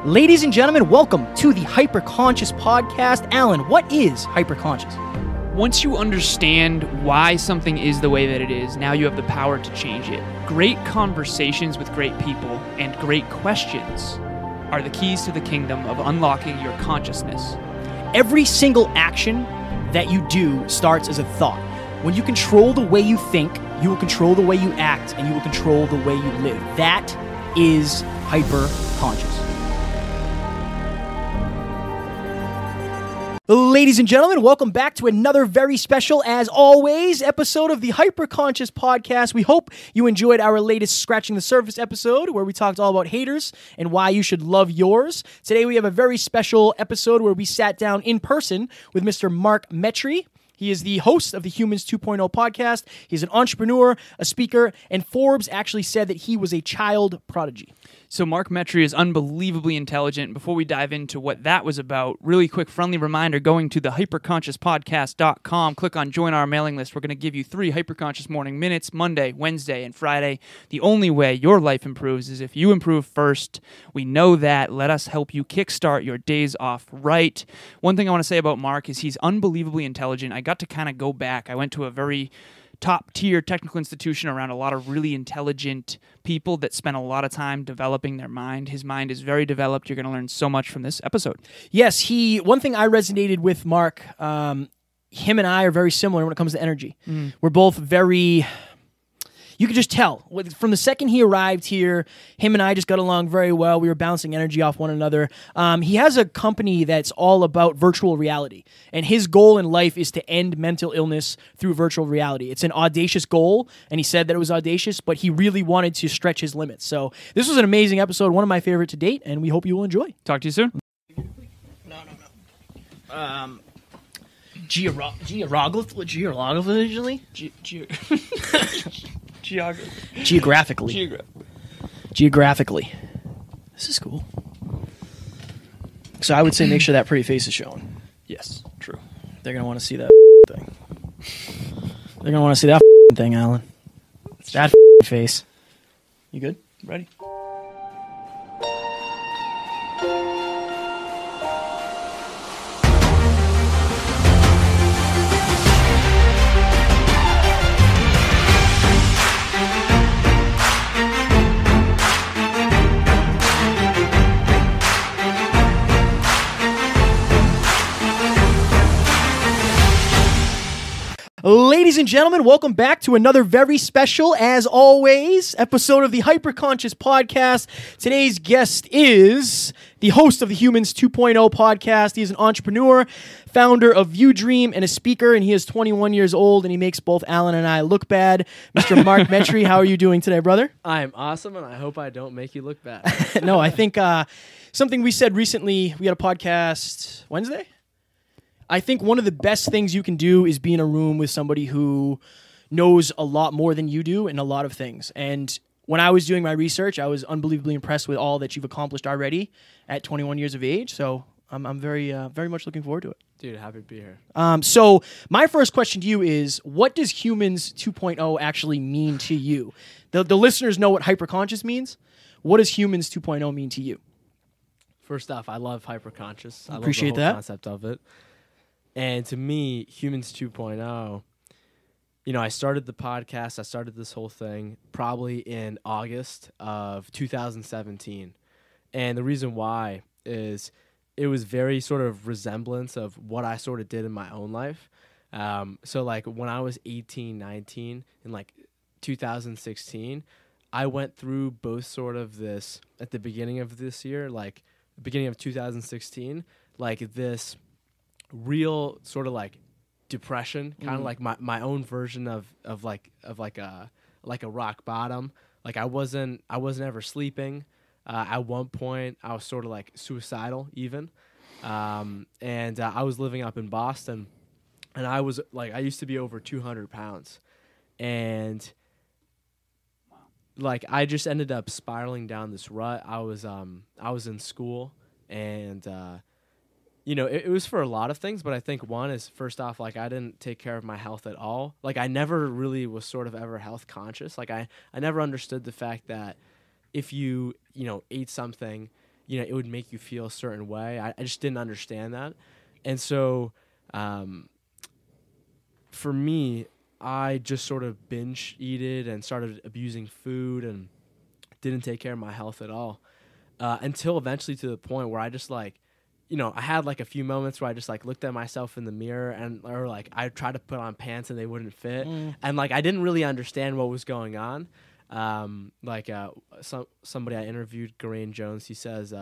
Ladies and gentlemen, welcome to the Hyperconscious Podcast. Alan, what is hyperconscious? Once you understand why something is the way that it is, now you have the power to change it. Great conversations with great people and great questions are the keys to the kingdom of unlocking your consciousness. Every single action that you do starts as a thought. When you control the way you think, you will control the way you act, and you will control the way you live. That is hyperconscious. Ladies and gentlemen, welcome back to another very special, as always, episode of the Hyperconscious Podcast. We hope you enjoyed our latest Scratching the Surface episode where we talked all about haters and why you should love yours. Today we have a very special episode where we sat down in person with Mr. Mark Metry. He is the host of the Humans 2.0 podcast. He's an entrepreneur, a speaker, and Forbes actually said that he was a child prodigy. So Mark Metry is unbelievably intelligent. Before we dive into what that was about, really quick friendly reminder, going to the hyperconsciouspodcast.com, click on join our mailing list. We're going to give you 3 Hyperconscious Morning Minutes, Monday, Wednesday, and Friday. The only way your life improves is if you improve first. We know that. Let us help you kickstart your days off right. One thing I want to say about Mark is he's unbelievably intelligent. I got to kind of go back. I went to a very top-tier technical institution around a lot of really intelligent people that spent a lot of time developing their mind. His mind is very developed. You're going to learn so much from this episode. Yes, one thing I resonated with Mark, him and I are very similar when it comes to energy. We're both very... You could just tell. From the second he arrived here, him and I just got along very well. We were bouncing energy off one another. He has a company that's all about virtual reality, and his goal in life is to end mental illness through virtual reality. It's an audacious goal, and he said that it was audacious, but he really wanted to stretch his limits. So this was an amazing episode, one of my favorite to date, and we hope you will enjoy. Talk to you soon. No. Geographically? Geographically. This is cool. So I would say make sure that pretty face is showing. Yes, true. They're going to want to see that thing. They're going to want to see that thing, Alan. That face. You good? Ready? Ladies and gentlemen, welcome back to another very special, as always, episode of the Hyperconscious Podcast. Today's guest is the host of the Humans 2.0 podcast. He is an entrepreneur, founder of View Dream, and a speaker, and he is 21 years old, and he makes both Alan and I look bad. Mr. Mark Metry, how are you doing today, brother? I'm awesome, and I hope I don't make you look bad. No, I think something we said recently, we had a podcast Wednesday? I think one of the best things you can do is be in a room with somebody who knows a lot more than you do in a lot of things. And when I was doing my research, I was unbelievably impressed with all that you've accomplished already at 21 years of age. So I'm very much looking forward to it. Dude, happy to be here. So my first question to you is, what does Humans 2.0 actually mean to you? The listeners know what hyperconscious means. What does Humans 2.0 mean to you? First off, I love hyperconscious. I Appreciate love the that whole concept of it. And to me, Humans 2.0, I started the podcast, I started this whole thing probably in August of 2017. And the reason why is it was very sort of resemblance of what I sort of did in my own life. So like when I was 18, 19, in like 2016, I went through both sort of this, at the beginning of this year, like the beginning of 2016, like this real sort of like depression, kind of like my own version of a rock bottom. Like I wasn't ever sleeping. At one point I was sort of like suicidal even. And I was living up in Boston, and I used to be over 200 pounds, and like I just ended up spiraling down this rut. I was in school, and it was for a lot of things, but I think one is, first off, like I didn't take care of my health at all. Like I never really was sort of ever health conscious. Like I never understood the fact that if you ate something it would make you feel a certain way. I just didn't understand that. And so for me, I just sort of binge eated and started abusing food and didn't take care of my health at all until eventually to the point where I just like, I had like a few moments where I just like looked at myself in the mirror or like I tried to put on pants and they wouldn't fit. And like I didn't really understand what was going on. Somebody I interviewed, Garain Jones, he says,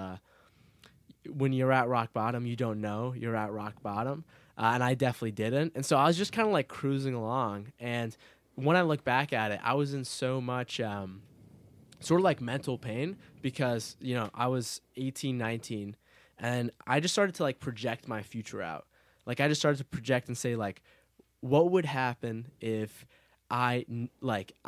when you're at rock bottom, you don't know you're at rock bottom. And I definitely didn't. And so I was just kind of like cruising along. And when I look back at it, I was in so much sort of like mental pain because, I was 18, 19. And I just started to like project my future out. Like I just started to project and say like, what would happen if I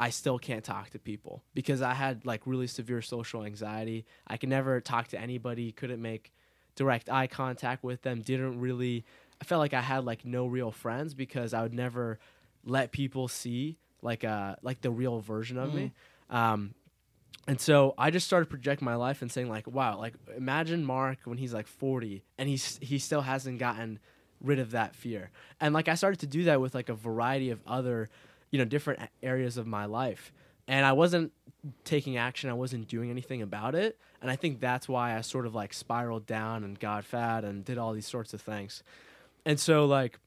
still can't talk to people, because I had like really severe social anxiety. I could never talk to anybody, couldn't make direct eye contact with them. I felt like I had like no real friends because I would never let people see like the real version of me. And so I just started projecting my life and saying like, wow, like imagine Mark when he's like 40 and he still hasn't gotten rid of that fear. And like I started to do that with like a variety of other, different areas of my life. And I wasn't taking action. I wasn't doing anything about it. And I think that's why I sort of like spiraled down and got fat and did all these sorts of things. And so like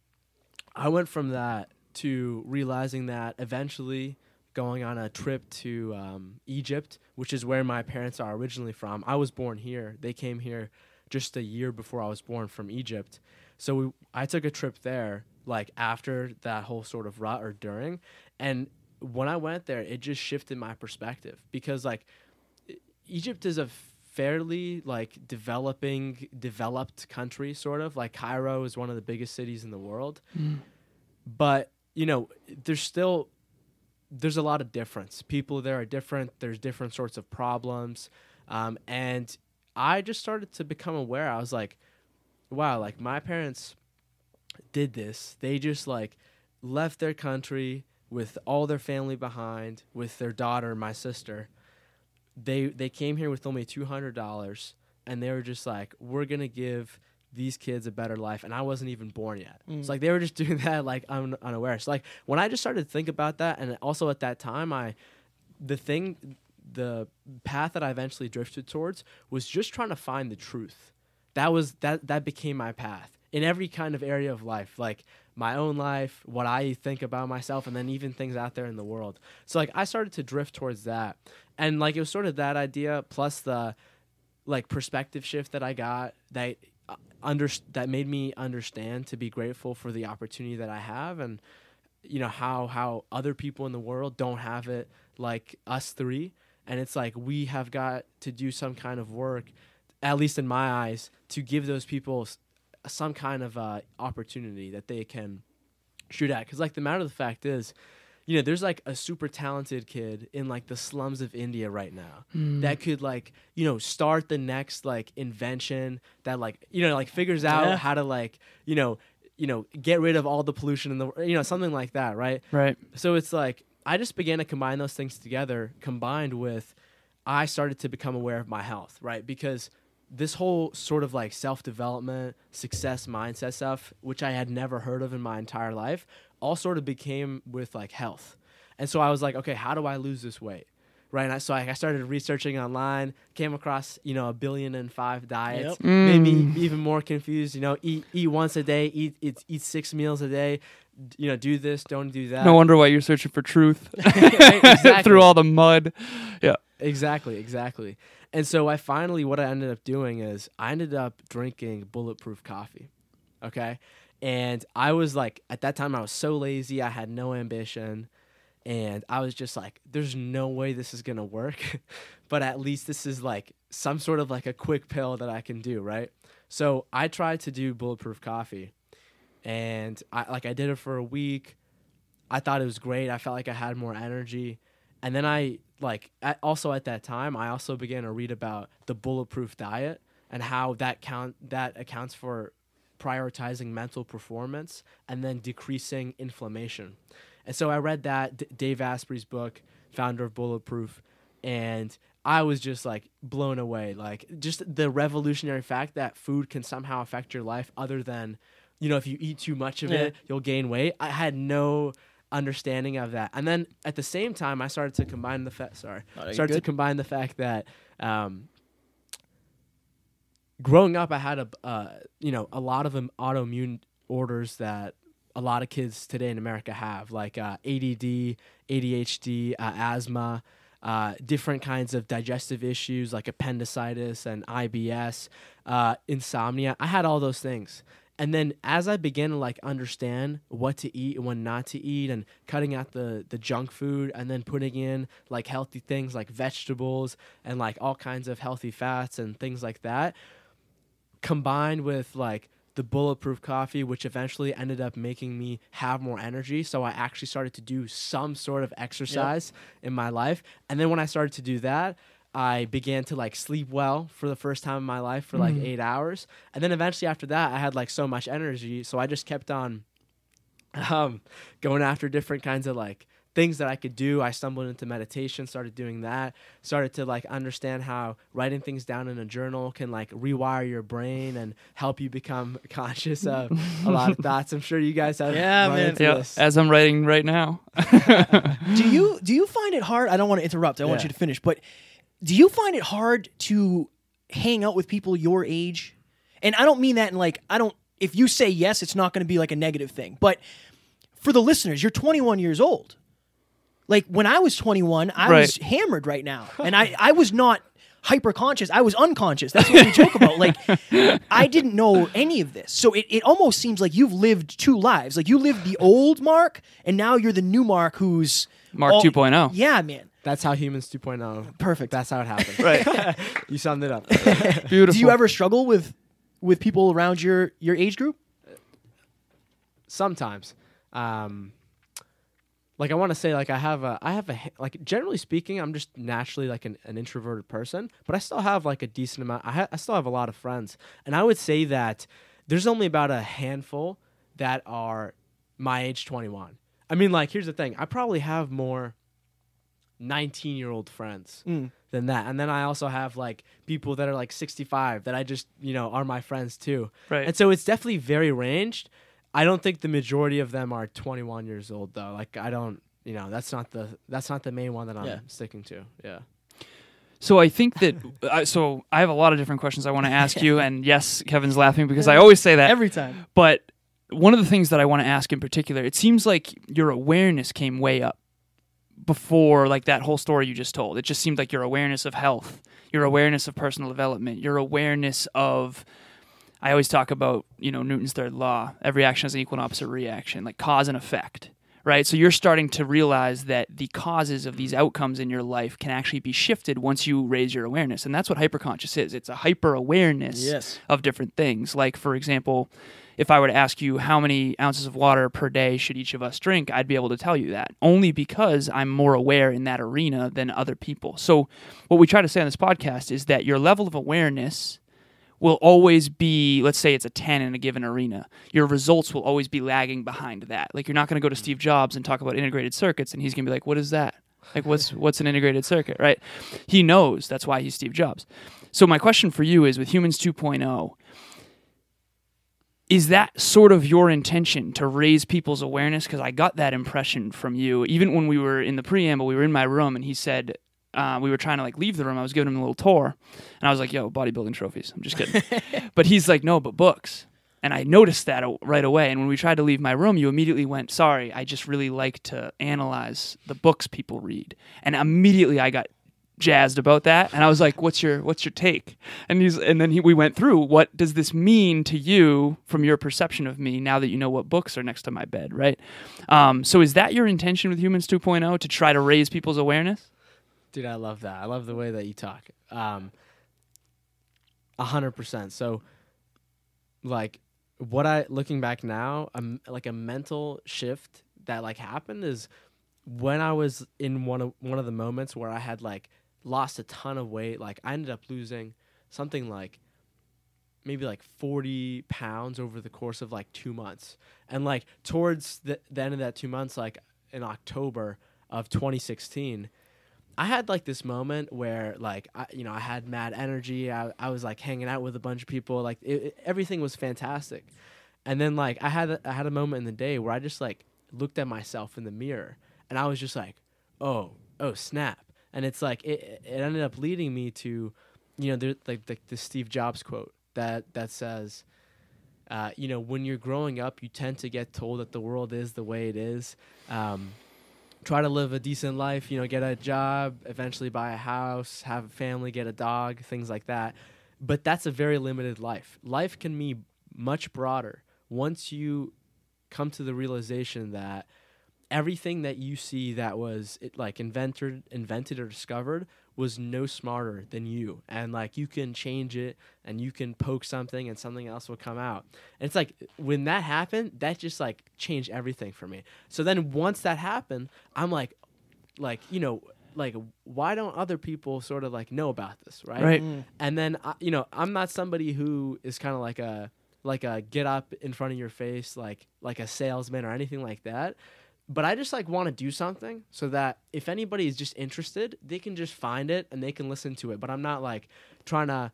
I went from that to realizing that eventually going on a trip to Egypt, which is where my parents are originally from. I was born here. They came here just a year before I was born from Egypt. So I took a trip there, like after that whole sort of rut or during. And when I went there, it just shifted my perspective because like Egypt is a fairly like developed country, sort of. Like Cairo is one of the biggest cities in the world. But, there's a lot of difference. People there are different. There's different sorts of problems. And I just started to become aware. I was like, wow, like my parents did this. They just like left their country with all their family behind, with their daughter, my sister. They came here with only $200, and they were just like, we're going to give these kids a better life. And I wasn't even born yet. It's like they were just doing that like unaware. So like when I just started to think about that, and also at that time the path that I eventually drifted towards was just trying to find the truth. That became my path in every kind of area of life, like my own life, what I think about myself, and then even things out there in the world. So like I started to drift towards that. And like it was sort of that idea plus the like perspective shift that I got that made me understand to be grateful for the opportunity that I have, and how other people in the world don't have it like us three. And it's like we have got to do some kind of work, at least in my eyes, to give those people some kind of opportunity that they can shoot at. Because like the matter of the fact is, there's like a super talented kid in like the slums of India right now that could like, start the next like invention that like, like figures out how to like, get rid of all the pollution in the, something like that. Right. Right. So it's like, I just began to combine those things together, combined with, I started to become aware of my health. Right. Because this whole sort of like self-development, success mindset stuff, which I had never heard of in my entire life, all sort of became with like health. And so I was like, okay, how do I lose this weight? Right. And I started researching online, came across, 1.5 billion diets, made me even more confused, eat once a day, eat 6 meals a day, do this, don't do that. No wonder why you're searching for truth through all the mud. Yeah. Exactly. And so what I ended up doing is I ended up drinking bulletproof coffee. Okay. And I was like, at that time I was so lazy. I had no ambition. And I was just like, there's no way this is going to work. But at least this is like some sort of like a quick pill that I can do. Right. So I tried to do bulletproof coffee. And I did it for a week. I thought it was great. I felt like I had more energy. And then also at that time, I also began to read about the bulletproof diet and how that accounts for prioritizing mental performance and then decreasing inflammation. And so I read that Dave Asprey's book, founder of Bulletproof, and I was just like blown away. Like just the revolutionary fact that food can somehow affect your life other than, if you eat too much of it, you'll gain weight. I had no understanding of that. And then at the same time, I started to combine the fact that growing up, I had a lot of autoimmune orders that a lot of kids today in America have, like ADD, ADHD, asthma, different kinds of digestive issues like appendicitis and IBS, insomnia. I had all those things. And then as I began to like understand what to eat and when not to eat and cutting out the junk food and then putting in like healthy things like vegetables and like all kinds of healthy fats and things like that, combined with like the bulletproof coffee, which eventually ended up making me have more energy. So I actually started to do some sort of exercise in my life. And then when I started to do that, I began to like sleep well for the first time in my life for like 8 hours. And then eventually after that, I had like so much energy. So I just kept on going after different kinds of like things that I could do. I stumbled into meditation, started doing that, started to like understand how writing things down in a journal can like rewire your brain and help you become conscious of a lot of thoughts. I'm sure you guys have run into this. As I'm writing right now. Do you find it hard? I don't want to interrupt. I want you to finish, but do you find it hard to hang out with people your age? And I don't mean that in like, if you say yes, it's not going to be like a negative thing. But for the listeners, you're 21 years old. Like when I was 21, I was hammered right now. And I was not hyper conscious. I was unconscious. That's what we joke about. Like I didn't know any of this. So it almost seems like you've lived two lives. Like you lived the old Mark and now you're the new Mark who's Mark 2.0. Yeah, man. That's how Humans 2.0. Perfect. That's how it happened. Right. You summed it up. Beautiful. Do you ever struggle with people around your age group? Sometimes. Like I want to say, like I have a like generally speaking, I'm just naturally like an introverted person, but I still have like a decent amount. I still have a lot of friends, and I would say that there's only about a handful that are my age, 21. I mean, like here's the thing: I probably have more 19-year-old friends than that, and then I also have like people that are like 65 that I just are my friends too. Right. And so it's definitely very ranged. I don't think the majority of them are 21 years old though. Like I don't, that's not the main one that I'm sticking to. Yeah. So I think that so I have a lot of different questions I want to ask you, and yes, Kevin's laughing because I always say that every time. But one of the things that I want to ask in particular, it seems like your awareness came way up before like that whole story you just told. It just seemed like your awareness of health, your awareness of personal development, your awareness of, I always talk about, Newton's third law, every action has an equal and opposite reaction, like cause and effect, right? So you're starting to realize that the causes of these outcomes in your life can actually be shifted once you raise your awareness. And that's what hyperconscious is. It's a hyper-awareness of different things. Like, for example, if I were to ask you how many ounces of water per day should each of us drink, I'd be able to tell you that, only because I'm more aware in that arena than other people. So what we try to say on this podcast is that your level of awareness will always be, let's say it's a 10 in a given arena. Your results will always be lagging behind that. Like you're not going to go to Steve Jobs and talk about integrated circuits and he's going to be like, what is that? Like what's an integrated circuit, right? He knows, that's why he's Steve Jobs. So my question for you is with Humans 2.0, is that sort of your intention to raise people's awareness? Because I got that impression from you. Even when we were in the preamble, we were in my room and he said, we were trying to like leave the room. I was giving him a little tour and I was like, yo, bodybuilding trophies. I'm just kidding. But he's like, no, but books. And I noticed that right away. And when we tried to leave my room, you immediately went, sorry, I just really like to analyze the books people read. And immediately I got jazzed about that. And I was like, what's your take? And we went through, what does this mean to you from your perception of me now that you know what books are next to my bed, right? So is that your intention with Humans 2.0, to try to raise people's awareness? Dude, I love that. I love the way that you talk. 100%. So, like, looking back now, like a mental shift that like happened is when I was in one of the moments where I had like lost a ton of weight. Like I ended up losing something like maybe like 40 pounds over the course of like 2 months. And like towards the end of that 2 months, like in October of 2016, I had like this moment where like I had mad energy. I was like hanging out with a bunch of people. Like everything was fantastic. And then like I had a moment in the day where I just like looked at myself in the mirror and I was just like, oh snap. And it's like it ended up leading me to, there's like the Steve Jobs quote that says, when you're growing up, you tend to get told that the world is the way it is. Try to live a decent life, get a job, eventually buy a house, have a family, get a dog, things like that. But that's a very limited life. Life can be much broader once you come to the realization that everything that you see that was invented or discovered was no smarter than you, and like you can change it and you can poke something and something else will come out. And it's like when that happened, that just like changed everything for me. So then once that happened, I'm like why don't other people sort of like know about this, right? And then I'm not somebody who is kind of like a get up in front of your face like a salesman or anything like that. But I just like want to do something so that if anybody is just interested, they can just find it and they can listen to it. But I'm not like trying to,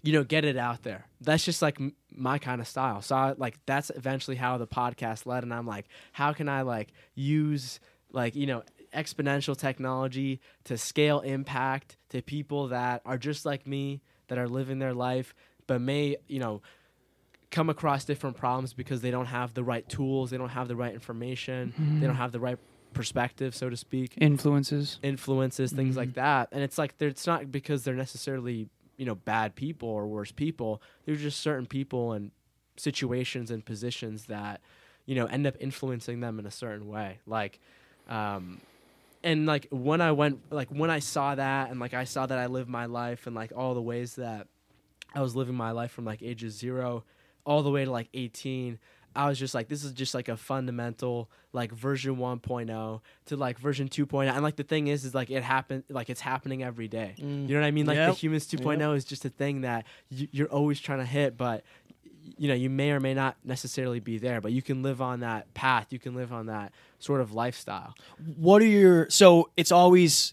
get it out there. That's just like my kind of style. So that's eventually how the podcast led. And I'm like, how can I like use exponential technology to scale impact to people that are just like me, that are living their life, but may, come across different problems because they don't have the right tools, they don't have the right information, they don't have the right perspective, so to speak. Influences, things like that. And it's like it's not because they're necessarily, bad people or worse people. They're just certain people and situations and positions that, end up influencing them in a certain way. Like, and like when I saw that and like I saw that I lived my life and like all the ways that I was living my life from like ages 0 all the way to like 18, I was just like, this is just like a fundamental like version 1.0 to like version 2.0. And like the thing is like it happened, like it's happening every day. You know what I mean? Like the humans 2.0 is just a thing that you're always trying to hit, but you may or may not necessarily be there, but you can live on that path. You can live on that sort of lifestyle. So it's always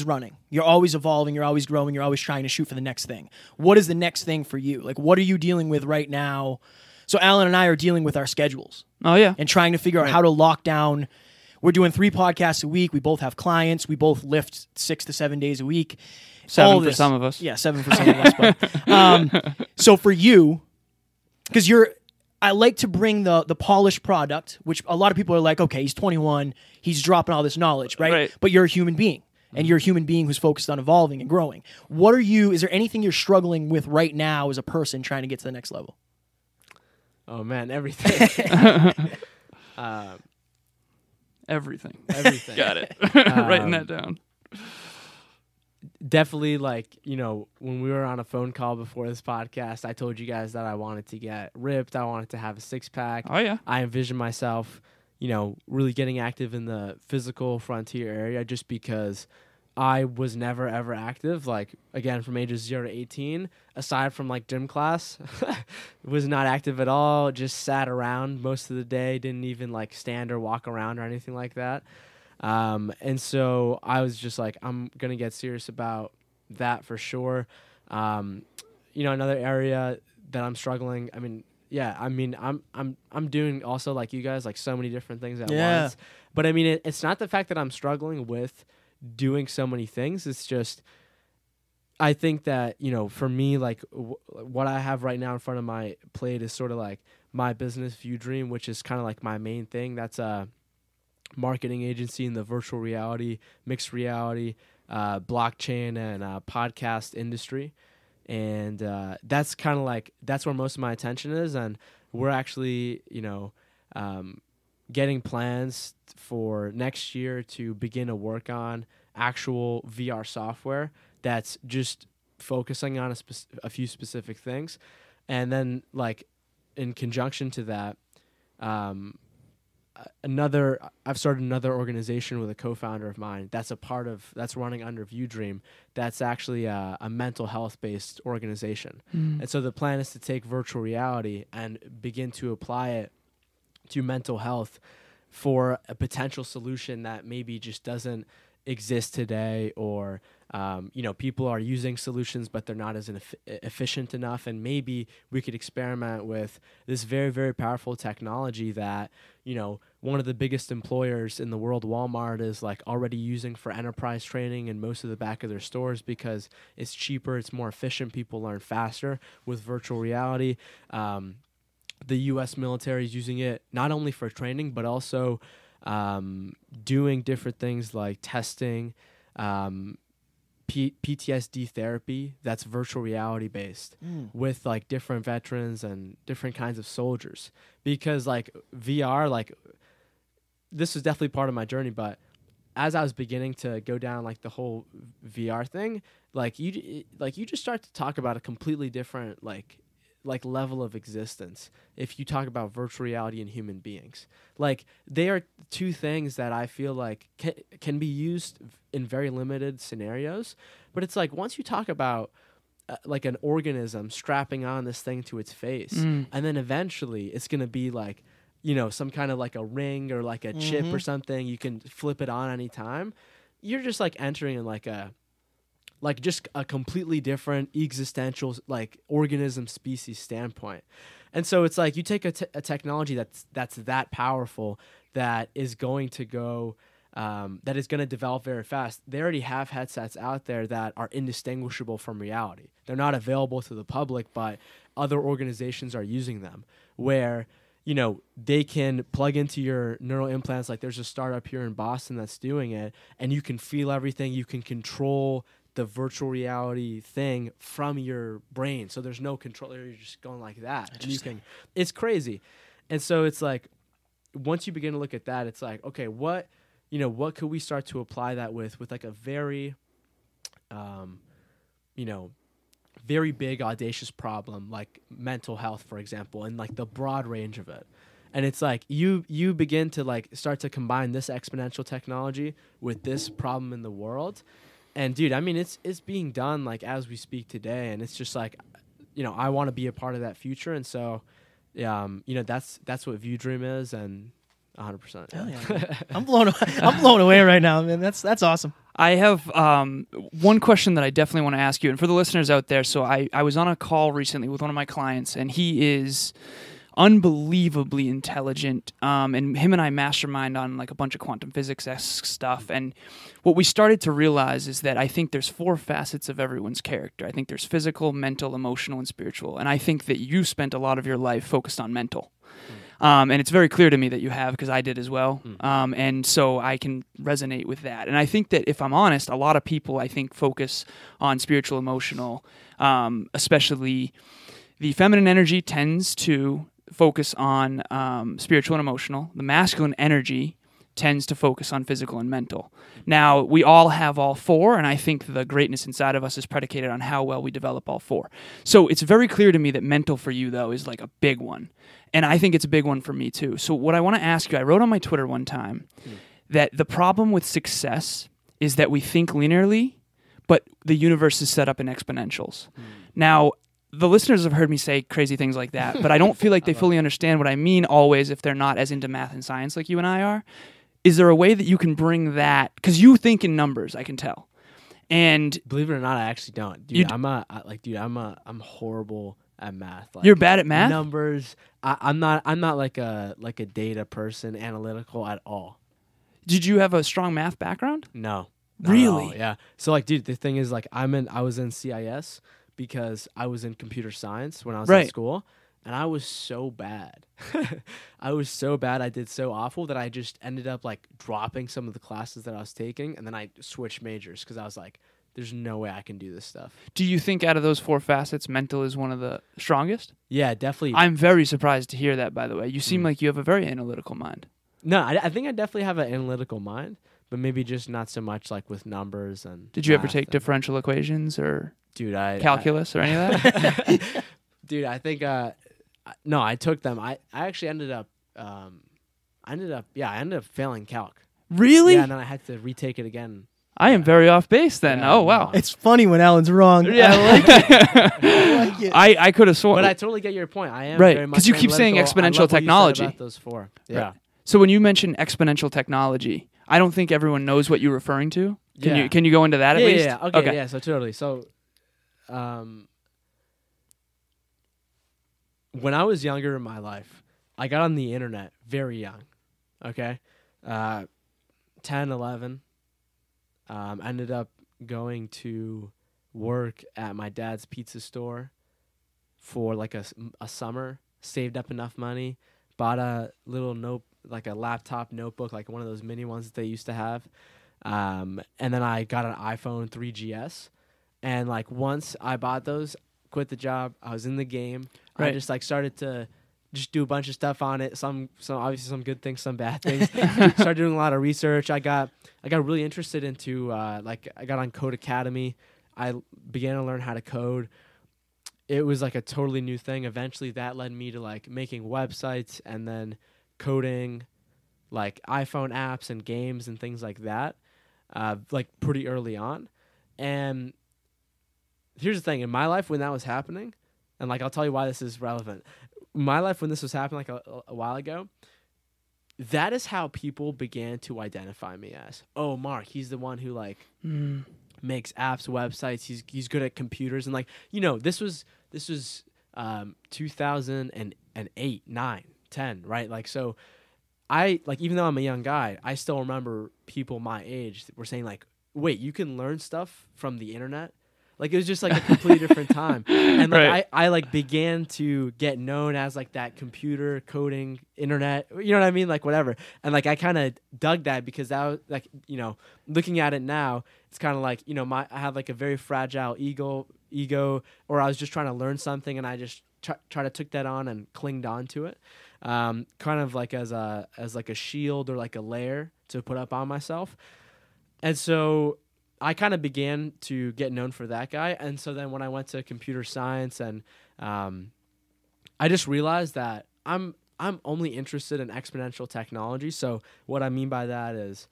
running. You're always evolving. You're always growing. You're always trying to shoot for the next thing. What is the next thing for you? Like, what are you dealing with right now? So Alan and I are dealing with our schedules. Oh yeah. And trying to figure out how to lock down. We're doing 3 podcasts a week. We both have clients. We both lift 6 to 7 days a week. 7 for some of us. Yeah, 7 for some of us. But, so for you, because I like to bring the polished product, which a lot of people are like, okay, he's 21, he's dropping all this knowledge, right? But you're a human being, and you're a human being who's focused on evolving and growing. Is there anything you're struggling with right now as a person trying to get to the next level? Oh man, everything. Everything. Got it. Writing that down. Definitely, like, when we were on a phone call before this podcast, I told you guys that I wanted to get ripped. I wanted to have a 6-pack. Oh, yeah. I envision myself, really getting active in the physical frontier area just because I was never, ever active. Like, again, from ages 0 to 18, aside from, like, gym class, was not active at all, just sat around most of the day, didn't even, like, stand or walk around or anything like that. And so I was just like, I'm going to get serious about that for sure. Another area that I'm struggling, I'm doing also like you guys, like so many different things at once, but I mean, it's not the fact that I'm struggling with doing so many things. It's just, I think that, for me, like what I have right now in front of my plate is sort of like my business view dream, which is kind of like my main thing. That's marketing agency in the virtual reality, mixed reality, blockchain, and podcast industry. And that's kind of like, that's where most of my attention is. And we're actually, getting plans for next year to begin to work on actual VR software that's just focusing on a few specific things. And then, like, in conjunction to that, I've started another organization with a co-founder of mine that's running under View Dream. That's actually a mental health based organization. And so the plan is to take virtual reality and begin to apply it to mental health for a potential solution that maybe just doesn't exist today, or people are using solutions, but they're not as efficient enough. And maybe we could experiment with this very, very powerful technology that, one of the biggest employers in the world, Walmart, is like already using for enterprise training in most of the back of their stores because it's cheaper, it's more efficient, people learn faster with virtual reality. The U.S. military is using it not only for training, but also doing different things like testing, PTSD therapy that's virtual reality based with like different veterans and different kinds of soldiers. Because like VR, like this was definitely part of my journey, but as I was beginning to go down like the whole VR thing, like you just start to talk about a completely different like level of existence if you talk about virtual reality and human beings. Like they are two things that I feel like can be used in very limited scenarios, but it's like once you talk about like an organism strapping on this thing to its face, and then eventually it's going to be like, some kind of like a ring or like a chip or something, you can flip it on anytime. You're just like entering in like just a completely different existential like organism species standpoint. And so it's like you take a technology that's that powerful, that is going to go that is going to develop very fast. They already have headsets out there that are indistinguishable from reality. They're not available to the public, but other organizations are using them where they can plug into your neural implants. Like there's a startup here in Boston that's doing it, and you can feel everything. You can control the virtual reality thing from your brain. So there's no controller. You're just going like that. And it's crazy. And so it's like, once you begin to look at that, it's like, okay, what could we start to apply that with like a very, very big, audacious problem, like mental health, for example, and like the broad range of it. And it's like you begin to like start to combine this exponential technology with this problem in the world. And dude, I mean, it's being done like as we speak today, and it's just like, I want to be a part of that future, and so, that's what View Dream is, and 100%. Hell yeah, I'm blown away right now, man. That's awesome. I have one question that I definitely want to ask you, and for the listeners out there. So I was on a call recently with one of my clients, and he is unbelievably intelligent, and him and I mastermind on like a bunch of quantum physics-esque stuff. And what we started to realize is that I think there's 4 facets of everyone's character. I think there's physical, mental, emotional, and spiritual. And I think that you spent a lot of your life focused on mental. And it's very clear to me that you have, because I did as well. And so I can resonate with that. And I think that if I'm honest, a lot of people, I think, focus on spiritual, emotional, especially the feminine energy tends to focus on spiritual and emotional. The masculine energy tends to focus on physical and mental. Now, we all have all 4, and I think the greatness inside of us is predicated on how well we develop all 4. So it's very clear to me that mental for you, though, is like a big one. And I think it's a big one for me, too. So what I want to ask you, I wrote on my Twitter one time that the problem with success is that we think linearly, but the universe is set up in exponentials. Now, the listeners have heard me say crazy things like that, but I don't feel like they fully understand what I mean always if they're not as into math and science like you and I are. Is there a way that you can bring that? Because you think in numbers, I can tell. And believe it or not, I actually don't. Dude, I'm horrible at math. Like, you're bad at math? Numbers. I'm not like a data person, analytical at all. Did you have a strong math background? No. Really? Yeah. So like, dude, the thing is like I was in CIS because I was in computer science when I was in school, and I was so bad. I was so bad. I did so awful that I just ended up like dropping some of the classes that I was taking, and then I switched majors because I was like, there's no way I can do this stuff. Do you think out of those 4 facets, mental is one of the strongest? Yeah, definitely. I'm very surprised to hear that, by the way. You seem like you have a very analytical mind. No, I think I definitely have an analytical mind, but maybe just not so much like with numbers and Did you ever take differential equations or calculus or any of that? Dude, I think no, I took them. I actually ended up failing calc. Really? Yeah, and then I had to retake it again. I am very off base then. Yeah, oh, wow. It's funny when Alan's wrong. Yeah. I like it. I like it. I could have sworn. But I totally get your point. I am right, very much because you keep saying exponential technology. About those 4. Yeah. Right. So when you mention exponential technology, I don't think everyone knows what you're referring to. Yeah. Can you go into that at least? Yeah. Okay. Yeah. So totally. So, when I was younger in my life, I got on the internet very young. Okay, 10, 11. Ended up going to work at my dad's pizza store for like a summer. Saved up enough money, bought a little like a laptop notebook, like one of those mini ones that they used to have. And then I got an iPhone 3GS. And like once I bought those, quit the job, I was in the game. Right. I just like started to just do a bunch of stuff on it. Some obviously some good things, some bad things. Started doing a lot of research. I got really interested into like I got on Code Academy. I began to learn how to code. It was like a totally new thing. Eventually that led me to like making websites and then coding like iPhone apps and games and things like that, like pretty early on. And here's the thing, in my life when that was happening, and like I'll tell you why this is relevant. In my life when this was happening like a while ago, that is how people began to identify me as, oh, Mark, he's the one who like makes apps, websites. He's good at computers. And like, you know, this was 2008, 9, 10, right? Like, so I like, even though I'm a young guy, I still remember people my age that were saying like, wait, you can learn stuff from the internet? Like, it was just like a completely different time. And like Right. I like began to get known as like that computer coding internet, you know what I mean? Like whatever. And like I kind of dug that because that was like, you know, looking at it now, it's kind of like, you know, I have like a very fragile ego, or I was just trying to learn something and I just try to took that on and clinged on to it. Kind of like as like a shield or like a layer to put up on myself. And so I kind of began to get known for that guy. And so then when I went to computer science and I just realized that I'm only interested in exponential technology. So what I mean by that is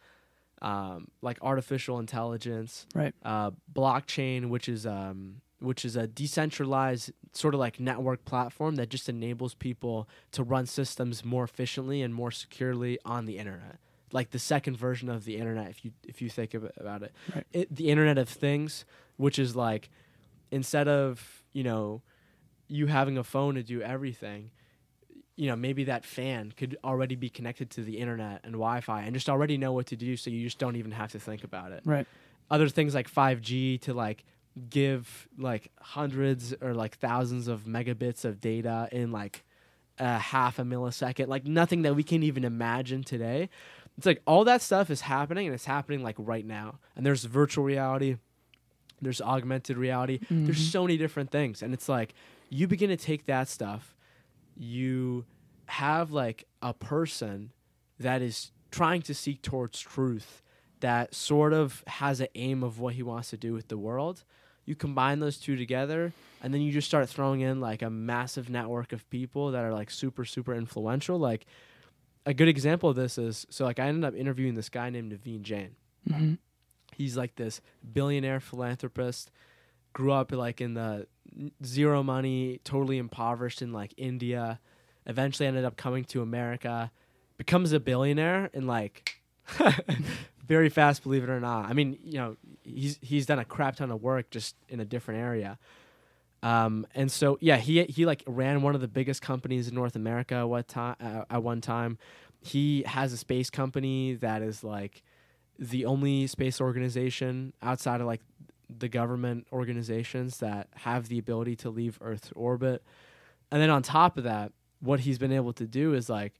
like artificial intelligence, Right. Blockchain, which is a decentralized sort of like network platform that just enables people to run systems more efficiently and more securely on the internet. Like the second version of the internet, if you think about it. Right. The Internet of Things, which is like instead of, you know, you having a phone to do everything, you know, maybe that fan could already be connected to the internet and Wi-Fi and just already know what to do, so you just don't even have to think about it. Right. Other things like 5G to like give like hundreds or like thousands of megabits of data in like half a millisecond, like nothing that we can even imagine today. It's like all that stuff is happening, and it's happening like right now. And there's virtual reality, there's augmented reality, there's so many different things. And it's like you begin to take that stuff, you have like a person that is trying to seek towards truth, that sort of has an aim of what he wants to do with the world. You combine those two together, and then you just start throwing in like a massive network of people that are like super, super influential. Like a good example of this is, so like I ended up interviewing this guy named Naveen Jain. Mm-hmm. He's like this billionaire philanthropist, grew up like in the zero money, totally impoverished in like India, eventually ended up coming to America, becomes a billionaire in like very fast, believe it or not. I mean, you know, he's done a crap ton of work just in a different area. And so, yeah, he like ran one of the biggest companies in North America at one time. He has a space company that is like the only space organization outside of like the government organizations that have the ability to leave Earth's orbit. And then on top of that, what he's been able to do is like,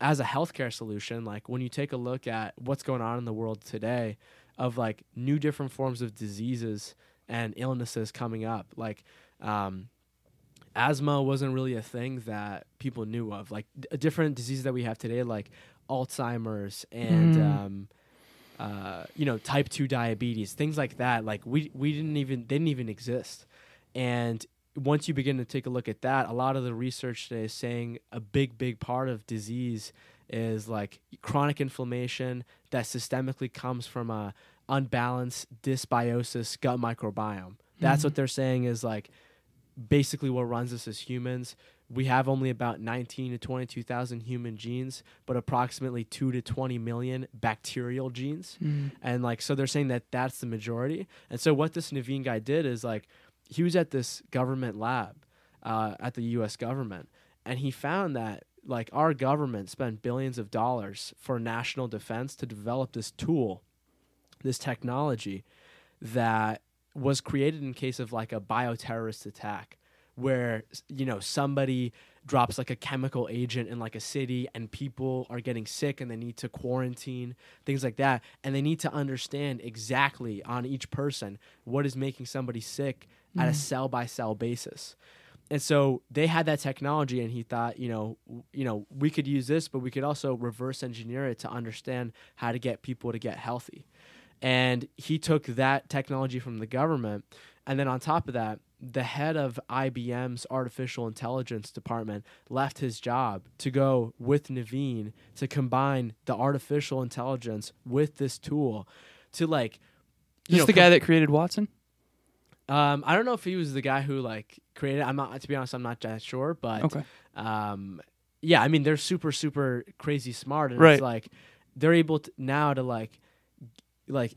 as a healthcare solution, like when you take a look at what's going on in the world today of like new different forms of diseases and illnesses coming up, like asthma wasn't really a thing that people knew of. Like different diseases that we have today, like Alzheimer's and you know, type 2 diabetes, things like that. Like they didn't even exist. And once you begin to take a look at that, a lot of the research today is saying a big part of disease is like chronic inflammation that systemically comes from a unbalanced dysbiosis gut microbiome. That's what they're saying is like basically what runs us as humans. we have only about 19 to 22,000 human genes, but approximately 2 to 20 million bacterial genes. And like, so they're saying that that's the majority. And so what this Naveen guy did is like, he was at this government lab at the US government, and he found that like our government spent billions of dollars for national defense to develop this tool, this technology that was created in case of like a bioterrorist attack, where, you know, somebody drops like a chemical agent in like a city and people are getting sick and they need to quarantine, things like that. And they need to understand exactly on each person what is making somebody sick at a cell by cell basis. And so they had that technology, and he thought, you know, we could use this, but we could also reverse engineer it to understand how to get people to get healthy. And he took that technology from the government, and then on top of that, the head of IBM's artificial intelligence department left his job to go with Naveen to combine the artificial intelligence with this tool to like, Is this the guy that created Watson? I don't know if he was the guy who like created. I'm not, to be honest, I'm not that sure, but Okay. Yeah, I mean, they're super, super crazy smart, and Right. it's like they're able to now to like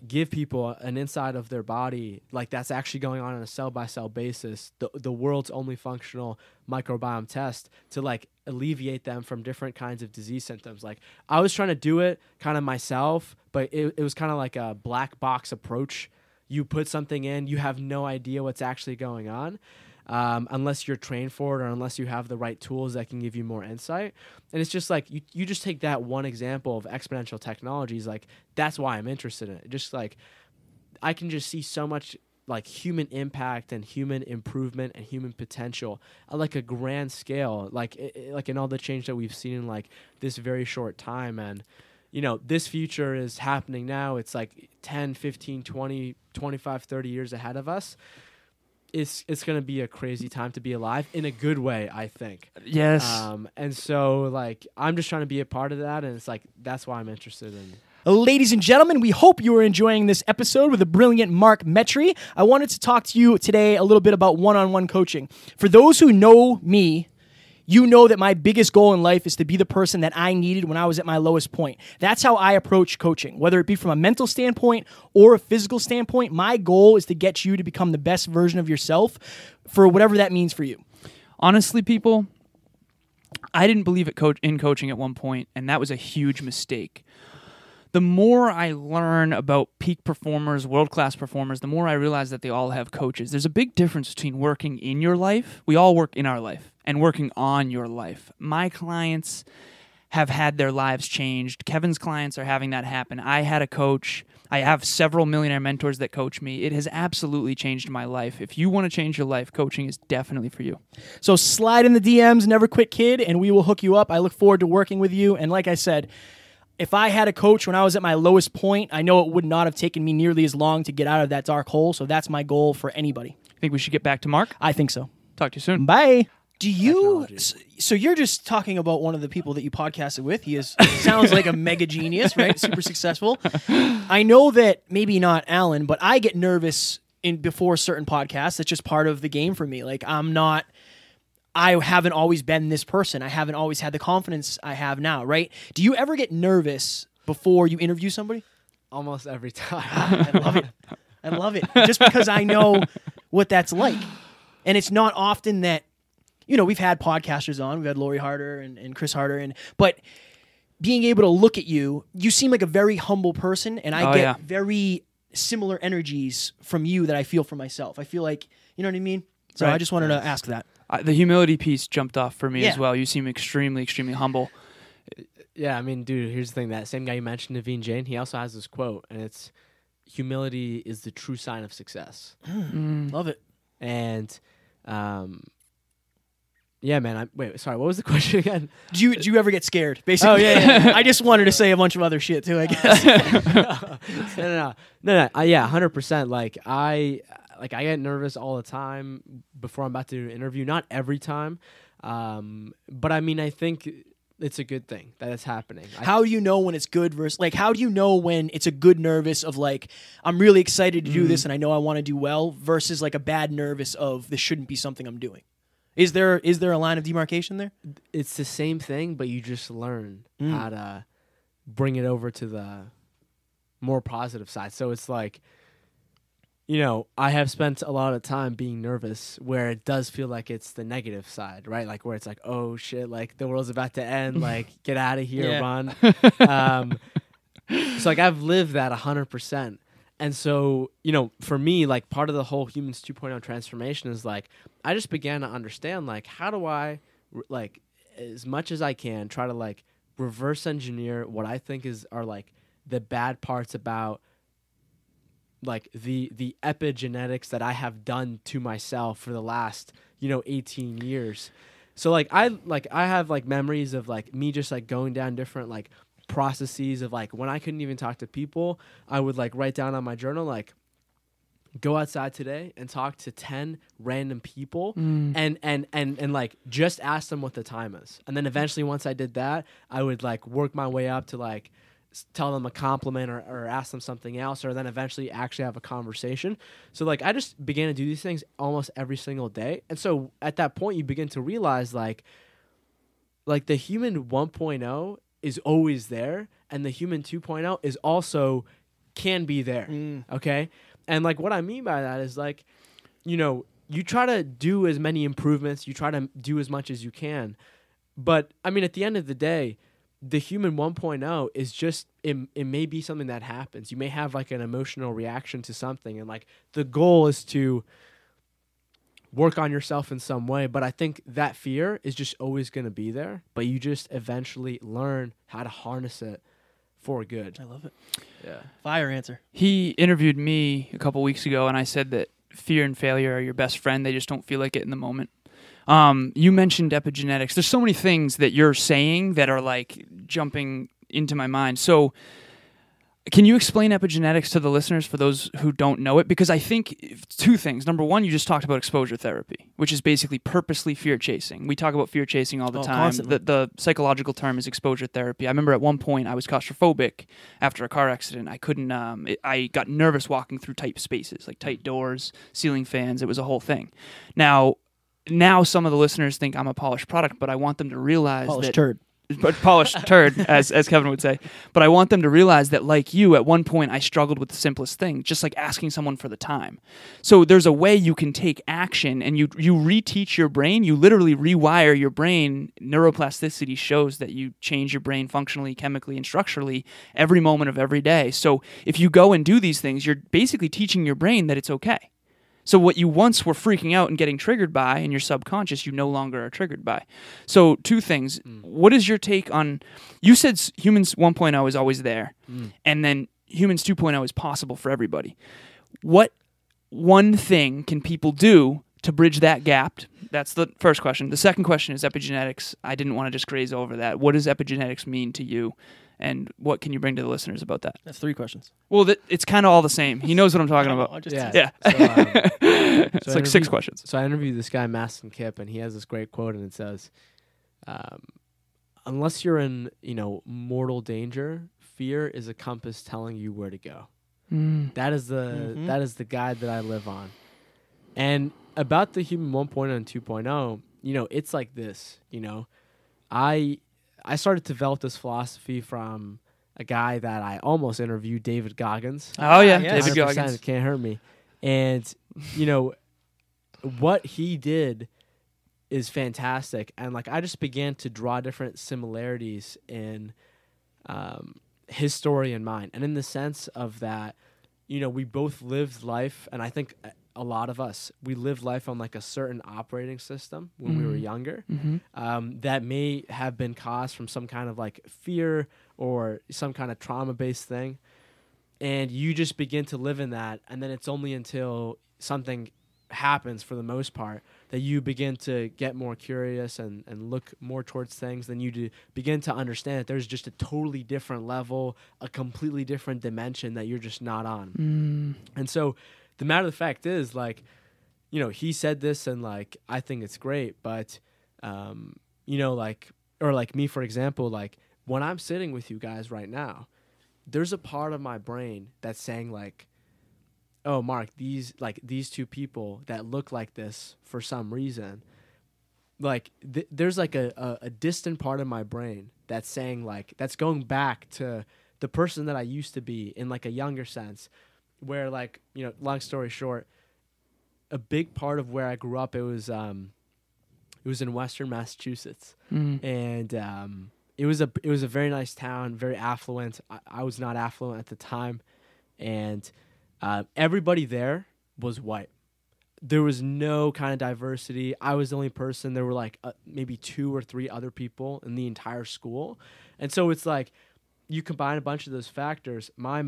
give people an inside of their body, like that's actually going on a cell by cell basis, the world's only functional microbiome test, to like alleviate them from different kinds of disease symptoms. Like I was trying to do it kind of myself, but it was kind of like a black box approach. You put something in, you have no idea what's actually going on. Unless you're trained for it, or unless you have the right tools that can give you more insight. And it's just like, you just take that one example of exponential technologies, like that's why I'm interested in it. Just like, I can just see so much like human impact and human improvement and human potential at like a grand scale, like like in all the change that we've seen in like this very short time. And, you know, this future is happening now. It's like 10, 15, 20, 25, 30 years ahead of us. It's going to be a crazy time to be alive in a good way, I think. Yes. And so like, I'm just trying to be a part of that. And it's like, that's why I'm interested in. Ladies and gentlemen, we hope you are enjoying this episode with the brilliant Mark Metry. I wanted to talk to you today a little bit about one-on-one coaching. For those who know me, you know that my biggest goal in life is to be the person that I needed when I was at my lowest point. That's how I approach coaching, whether it be from a mental standpoint or a physical standpoint. My goal is to get you to become the best version of yourself for whatever that means for you. Honestly, people, I didn't believe in coaching at one point, and that was a huge mistake. The more I learn about peak performers, world-class performers, the more I realize that they all have coaches. There's a big difference between working in your life, we all work in our life, and working on your life. My clients have had their lives changed. Kevin's clients are having that happen. I had a coach. I have several millionaire mentors that coach me. It has absolutely changed my life. If you want to change your life, coaching is definitely for you. So slide in the DMs, Never Quit Kid, and we will hook you up. I look forward to working with you. And like I said, if I had a coach when I was at my lowest point, I know it would not have taken me nearly as long to get out of that dark hole. So that's my goal for anybody. Think we should get back to Mark? I think so. Talk to you soon. Bye. Do you? Technology. So you're just talking about one of the people that you podcasted with. He sounds like a mega genius, right? Super successful. I know that maybe not Alan, but I get nervous before certain podcasts. That's just part of the game for me. Like I haven't always been this person. I haven't always had the confidence I have now, right? Do you ever get nervous before you interview somebody? Almost every time. I love it. I love it. Just because I know what that's like. And it's not often that, you know, we've had podcasters on. We've had Lori Harder and Chris Harder. But being able to look at you, you seem like a very humble person. And I get very similar energies from you that I feel for myself. I feel like, you know what I mean? So I just wanted to ask that. The humility piece jumped off for me as well. You seem extremely, extremely humble. Yeah, I mean, dude, here's the thing. That same guy you mentioned, Naveen Jain, he also has this quote, and it's, humility is the true sign of success. Love it. And, yeah, man, wait, sorry, what was the question again? Do you ever get scared, basically? Oh, yeah. I just wanted to say a bunch of other shit, too, I guess. No, yeah, 100%. Like, I get nervous all the time before I'm about to do an interview. Not every time, but I mean, I think it's a good thing that it's happening. How do you know when it's good versus, like, how do you know when it's a good nervous of, like, I'm really excited to do this and I know I want to do well, versus, like, a bad nervous of this shouldn't be something I'm doing? Is there a line of demarcation there? It's the same thing, but you just learn how to bring it over to the more positive side. So it's like, you know, I have spent a lot of time being nervous where it does feel like it's the negative side, right? Like where it's like, oh shit, like the world's about to end, like get out of here, run. So like I've lived that 100%. And so, you know, for me, like part of the whole Humans 2.0 transformation is like, I just began to understand like, how do I like as much as I can try to like reverse engineer what I think are like the bad parts about like the epigenetics that I have done to myself for the last, you know, 18 years. So like I have like memories of like me just like going down different like processes of like when I couldn't even talk to people, I would like write down on my journal like go outside today and talk to 10 random people and like just ask them what the time is. And then eventually once I did that, I would like work my way up to like tell them a compliment or ask them something else, or then eventually actually have a conversation. So like I just began to do these things almost every single day. And so at that point you begin to realize like the human 1.0 is always there and the human 2.0 is also can be there. Okay. And like what I mean by that is like, you know, you try to do as many improvements, you try to do as much as you can. But I mean, at the end of the day, the human 1.0 is just, it may be something that happens. You may have like an emotional reaction to something. And like the goal is to work on yourself in some way. But I think that fear is just always going to be there. But you just eventually learn how to harness it for good. I love it. Yeah. Fire answer. He interviewed me a couple weeks ago, and I said that fear and failure are your best friend. They just don't feel like it in the moment. You mentioned epigenetics. There's so many things that you're saying that are like jumping into my mind. So can you explain epigenetics to the listeners for those who don't know it? Because I think two things. Number one, you just talked about exposure therapy, which is basically purposely fear chasing. We talk about fear chasing all the time. The psychological term is exposure therapy. I remember at one point I was claustrophobic after a car accident. I couldn't, I got nervous walking through tight spaces, like tight doors, ceiling fans. It was a whole thing. Now some of the listeners think I'm a polished product, but I want them to realize polished turd, as Kevin would say. But I want them to realize that, like you, at one point I struggled with the simplest thing, just like asking someone for the time. So there's a way you can take action and you reteach your brain. You literally rewire your brain. Neuroplasticity shows that you change your brain functionally, chemically, and structurally every moment of every day. So if you go and do these things, you're basically teaching your brain that it's okay. So what you once were freaking out and getting triggered by in your subconscious, you no longer are triggered by. So two things. What is your take on, you said Humans 1.0 is always there, and then Humans 2.0 is possible for everybody. What one thing can people do to bridge that gap? That's the first question. The second question is epigenetics. I didn't want to just graze over that. What does epigenetics mean to you? And what can you bring to the listeners about that? That's 3 questions. Well, it's kind of all the same. He knows what I'm talking about. Yeah. So, it's like 6 questions. So I interviewed this guy, Mastin Kipp, and he has this great quote, and it says, unless you're in, mortal danger, fear is a compass telling you where to go. That is the guide that I live on. And about the human 1.0 and 2.0, it's like this, I started to develop this philosophy from a guy that I almost interviewed, David Goggins. Oh, yeah. Yes. David Goggins. Can't hurt me. And, what he did is fantastic. And, like, I just began to draw different similarities in his story and mine. And in the sense of that, we both lived life, and I think a lot of us, we lived life on like a certain operating system when we were younger, that may have been caused from some kind of like fear or some kind of trauma-based thing. And you just begin to live in that. And then it's only until something happens, for the most part, that you begin to get more curious and look more towards things. Then you begin to understand that there's just a totally different level, a completely different dimension that you're just not on. And so the matter of the fact is, like, he said this, and like, I think it's great, but, like me, for example, like when I'm sitting with you guys right now, there's a part of my brain that's saying like, oh, Mark, these two people that look like this for some reason, like there's like a distant part of my brain that's saying like that's going back to the person that I used to be in like a younger sense, where like, you know, long story short, a big part of where I grew up, it was in Western Massachusetts, and it was a very nice town, very affluent. I was not affluent at the time, and everybody there was white. There was no kind of diversity. I was the only person. There were like maybe 2 or 3 other people in the entire school, and so it's like you combine a bunch of those factors. My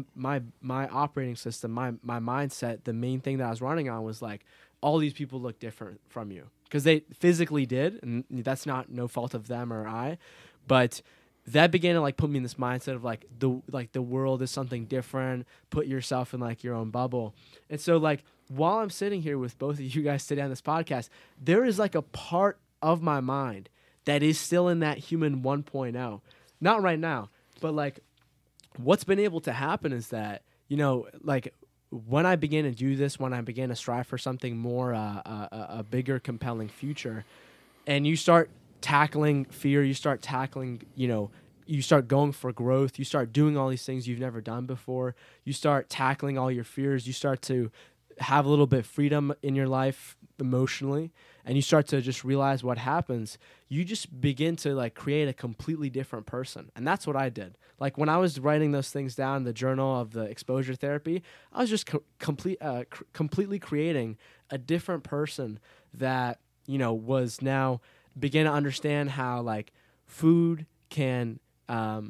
operating system, my mindset, the main thing that I was running on was like, all these people look different from you, because they physically did, and that's no fault of them or I, but that began to like put me in this mindset of like the world is something different. Put yourself in like your own bubble. And so like while I'm sitting here with both of you guys today on this podcast, there is like a part of my mind that is still in that human 1.0. Not right now, but like what's been able to happen is that, you know, like when I began to do this, when I began to strive for something more, a bigger, compelling future, and you start tackling fear, you start tackling, you know, you start going for growth, you start doing all these things you've never done before, you start tackling all your fears, you start to have a little bit of freedom in your life emotionally, and you start to just realize what happens, you just begin to like create a completely different person. And that's what I did. Like when I was writing those things down in the journal of the exposure therapy, I was just completely creating a different person that, you know, was now begin to understand how like food can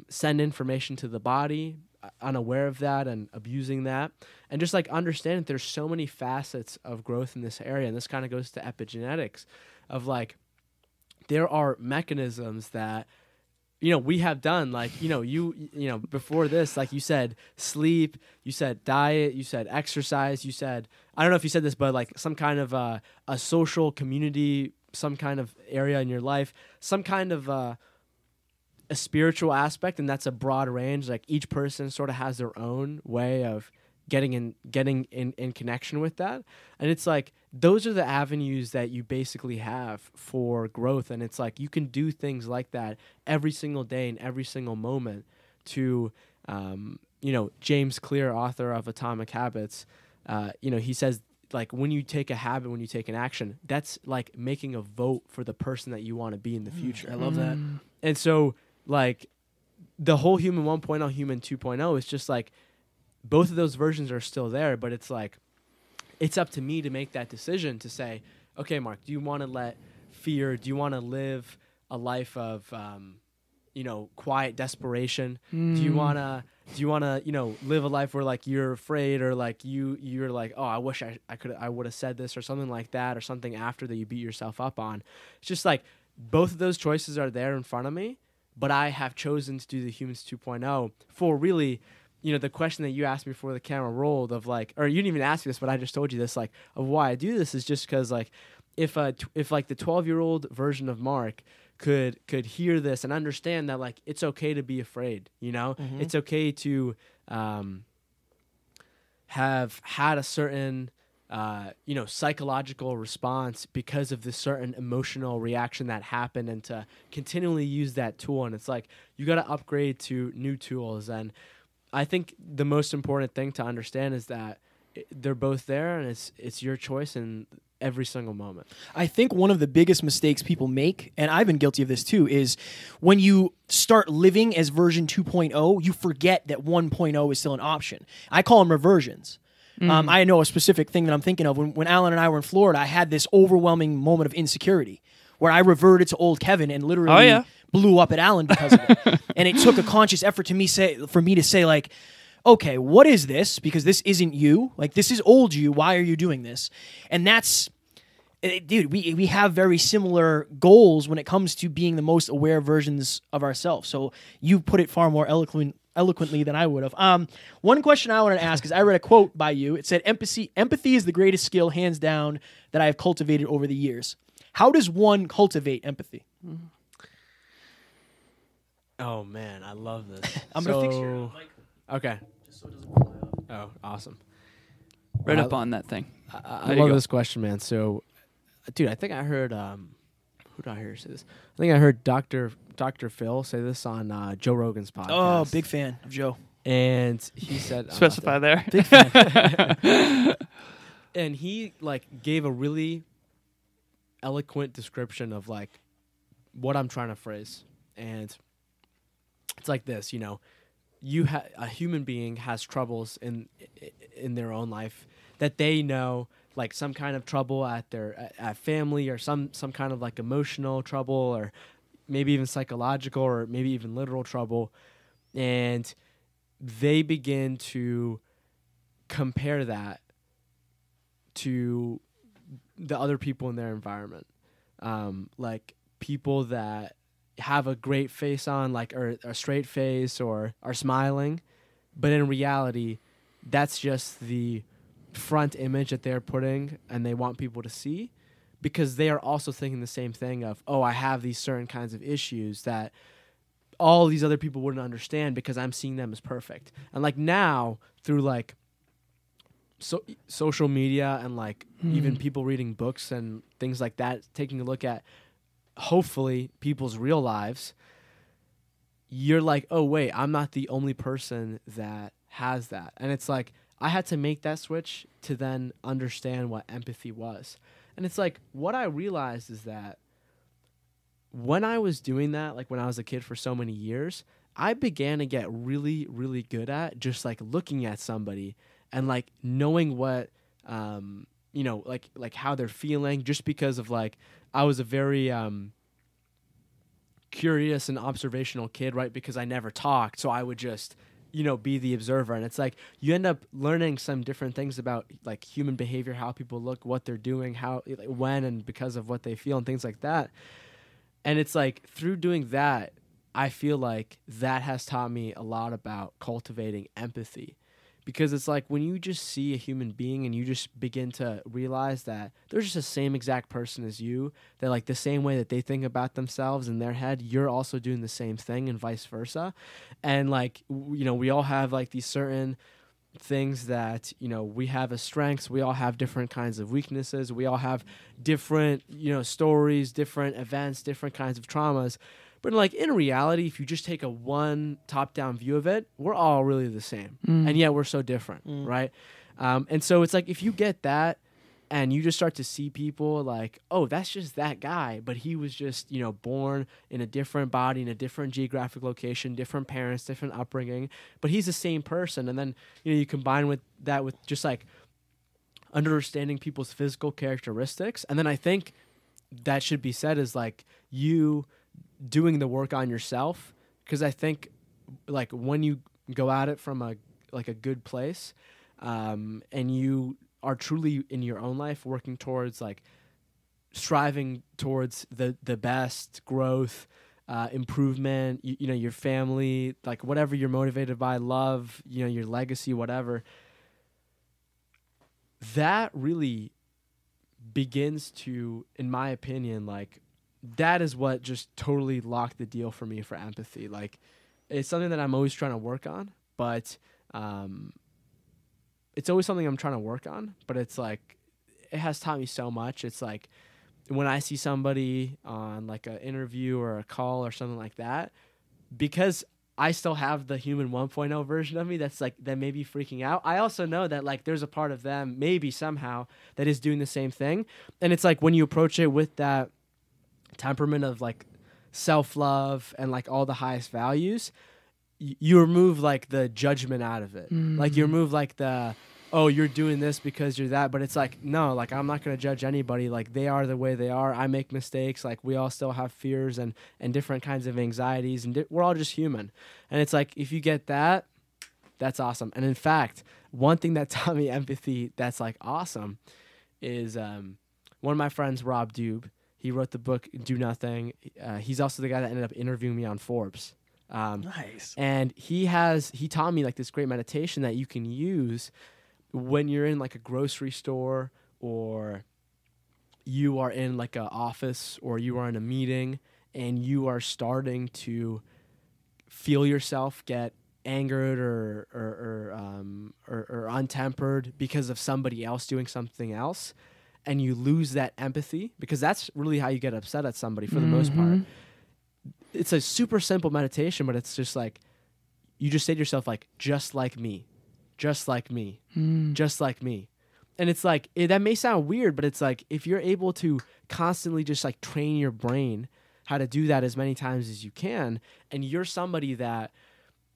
send information to the body, unaware of that and abusing that, and just like understand that there's so many facets of growth in this area. And this kind of goes to epigenetics of like there are mechanisms that, you know, we have done, like, you know, before this, like you said, sleep, you said diet, you said exercise, you said, I don't know if you said this, but like some kind of a social community, some kind of area in your life, some kind of a spiritual aspect, and that's a broad range. Like each person sort of has their own way of getting in connection with that. And it's like those are the avenues that you basically have for growth. And it's like you can do things like that every single day and every single moment to, you know, James Clear, author of Atomic Habits, you know, he says, like when you take a habit, when you take an action, that's like making a vote for the person that you want to be in the future. I love that. And so like the whole human 1.0, human 2.0 is just like both of those versions are still there, but it's like it's up to me to make that decision to say, okay, Mark, do you want to let fear, do you want to live a life of you know, quiet desperation? Do you want to, you know, live a life where like you're afraid, or like you're like, oh, I wish I would have said this or something like that, or something after that you beat yourself up on. It's just like both of those choices are there in front of me, but I have chosen to do the Humans 2.0 for really, you know, the question that you asked me before the camera rolled of like, or you didn't even ask me this, but I just told you this, like, of why I do this is just because like if like the 12-year-old version of Mark could hear this and understand that like it's okay to be afraid, you know, it's okay to have had a certain you know, psychological response because of this certain emotional reaction that happened, and to continually use that tool. And it's like you got to upgrade to new tools. And I think the most important thing to understand is that they're both there, and it's your choice in every single moment. I think one of the biggest mistakes people make, and I've been guilty of this too, is when you start living as version 2.0, you forget that 1.0 is still an option. I call them reversions. I know a specific thing that I'm thinking of. When Alan and I were in Florida, I had this overwhelming moment of insecurity where I reverted to old Kevin and literally blew up at Alan because of it. And it took a conscious effort for me to say like, okay, what is this? Because this isn't you. Like, this is old you. Why are you doing this? And that's, dude, we have very similar goals when it comes to being the most aware versions of ourselves. So you put it far more eloquently than I would have. One question I wanted to ask is, I read a quote by you. It said, empathy is the greatest skill, hands down, that I have cultivated over the years. How does one cultivate empathy? Oh, man, I love this. I'm going to fix your mic. Okay. Just so it doesn't fly off. Oh, awesome. Right up on that thing. I love this question, man. So, dude, I think I heard, who did I hear say this? I think I heard Dr. Phil say this on Joe Rogan's podcast. Oh, big fan of Joe. And he said, Specify there. Big fan. and he like gave a really eloquent description of like what I'm trying to phrase. And it's like this, you know, a human being has troubles in their own life that they know, like some kind of trouble at family, or some kind of like emotional trouble, or maybe even psychological, or maybe even literal trouble. And they begin to compare that to the other people in their environment. Like people that have a great face on, like, or a straight face, or are smiling, but in reality, that's just the front image that they're putting and they want people to see, because they are also thinking the same thing of, oh, I have these certain kinds of issues that all these other people wouldn't understand because I'm seeing them as perfect. And like now through like social media and like even people reading books and things like that, taking a look at hopefully people's real lives, you're like, oh wait, I'm not the only person that has that. And it's like, I had to make that switch to then understand what empathy was. And it's like, what I realized is that when I was doing that, like when I was a kid for so many years, I began to get really, really good at just like looking at somebody and like knowing what, you know, like how they're feeling, just because of like, I was a very curious and observational kid, right? Because I never talked. So I would just, you know, be the observer. And it's like, you end up learning some different things about like human behavior, how people look, what they're doing, how, like, when, and because of what they feel and things like that. And it's like through doing that, I feel like that has taught me a lot about cultivating empathy, because it's like when you just see a human being and you just begin to realize that they're just the same exact person as you, that like the same way that they think about themselves in their head, you're also doing the same thing, and vice versa. And like, you know, we all have like these certain things that, you know, we have as strengths. We all have different kinds of weaknesses. We all have different, you know, stories, different events, different kinds of traumas. But like in reality, if you just take a one top-down view of it, we're all really the same, and yet we're so different, right? And so it's like if you get that, and you just start to see people like, oh, that's just that guy, but he was just, you know, born in a different body, in a different geographic location, different parents, different upbringing, but he's the same person. And then, you know, you combine with that with just like understanding people's physical characteristics. And then I think that should be said is like you doing the work on yourself, because I think like when you go at it from a good place, and you are truly in your own life working towards like striving towards the best growth, improvement, you know, your family, like whatever you're motivated by, love, you know, your legacy, whatever, that really begins to, in my opinion, like that is what just totally locked the deal for me for empathy. Like it's something that I'm always trying to work on, but it's always something I'm trying to work on, but it's like, it has taught me so much. It's like when I see somebody on like an interview or a call or something like that, because I still have the human 1.0 version of me that's like, that may be freaking out. I also know that like there's a part of them maybe somehow that is doing the same thing. And it's like when you approach it with that temperament of like self-love and like all the highest values, you remove like the judgment out of it. Like you remove like the, oh, you're doing this because you're that. But it's like, no, like I'm not going to judge anybody. Like they are the way they are. I make mistakes. Like we all still have fears and different kinds of anxieties, and we're all just human. And it's like, if you get that, that's awesome. And in fact, one thing that taught me empathy that's like awesome is one of my friends, Rob Dube, he wrote the book Do Nothing. He's also the guy that ended up interviewing me on Forbes. Nice. And he taught me like this great meditation that you can use when you're in like a grocery store, or you are in like an office, or you are in a meeting and you are starting to feel yourself get angered or untempered because of somebody else doing something else. and you lose that empathy, because that's really how you get upset at somebody for the most part. It's a super simple meditation, but it's just like, you just say to yourself, like, just like me, just like me, just like me. And it's like, that may sound weird, but it's like, if you're able to constantly just like train your brain how to do that as many times as you can, and you're somebody that,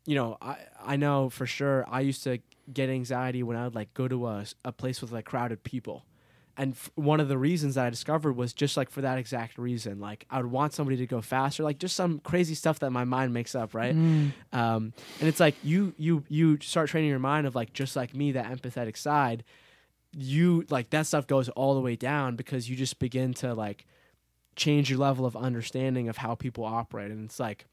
you know, I know for sure I used to get anxiety when I would like go to a place with like crowded people. And one of the reasons that I discovered was just like for that exact reason. Like I would want somebody to go faster, like just some crazy stuff that my mind makes up, right? And it's like you start training your mind of like, just like me, that empathetic side, you like that stuff goes all the way down, because you just begin to like change your level of understanding of how people operate. And it's like,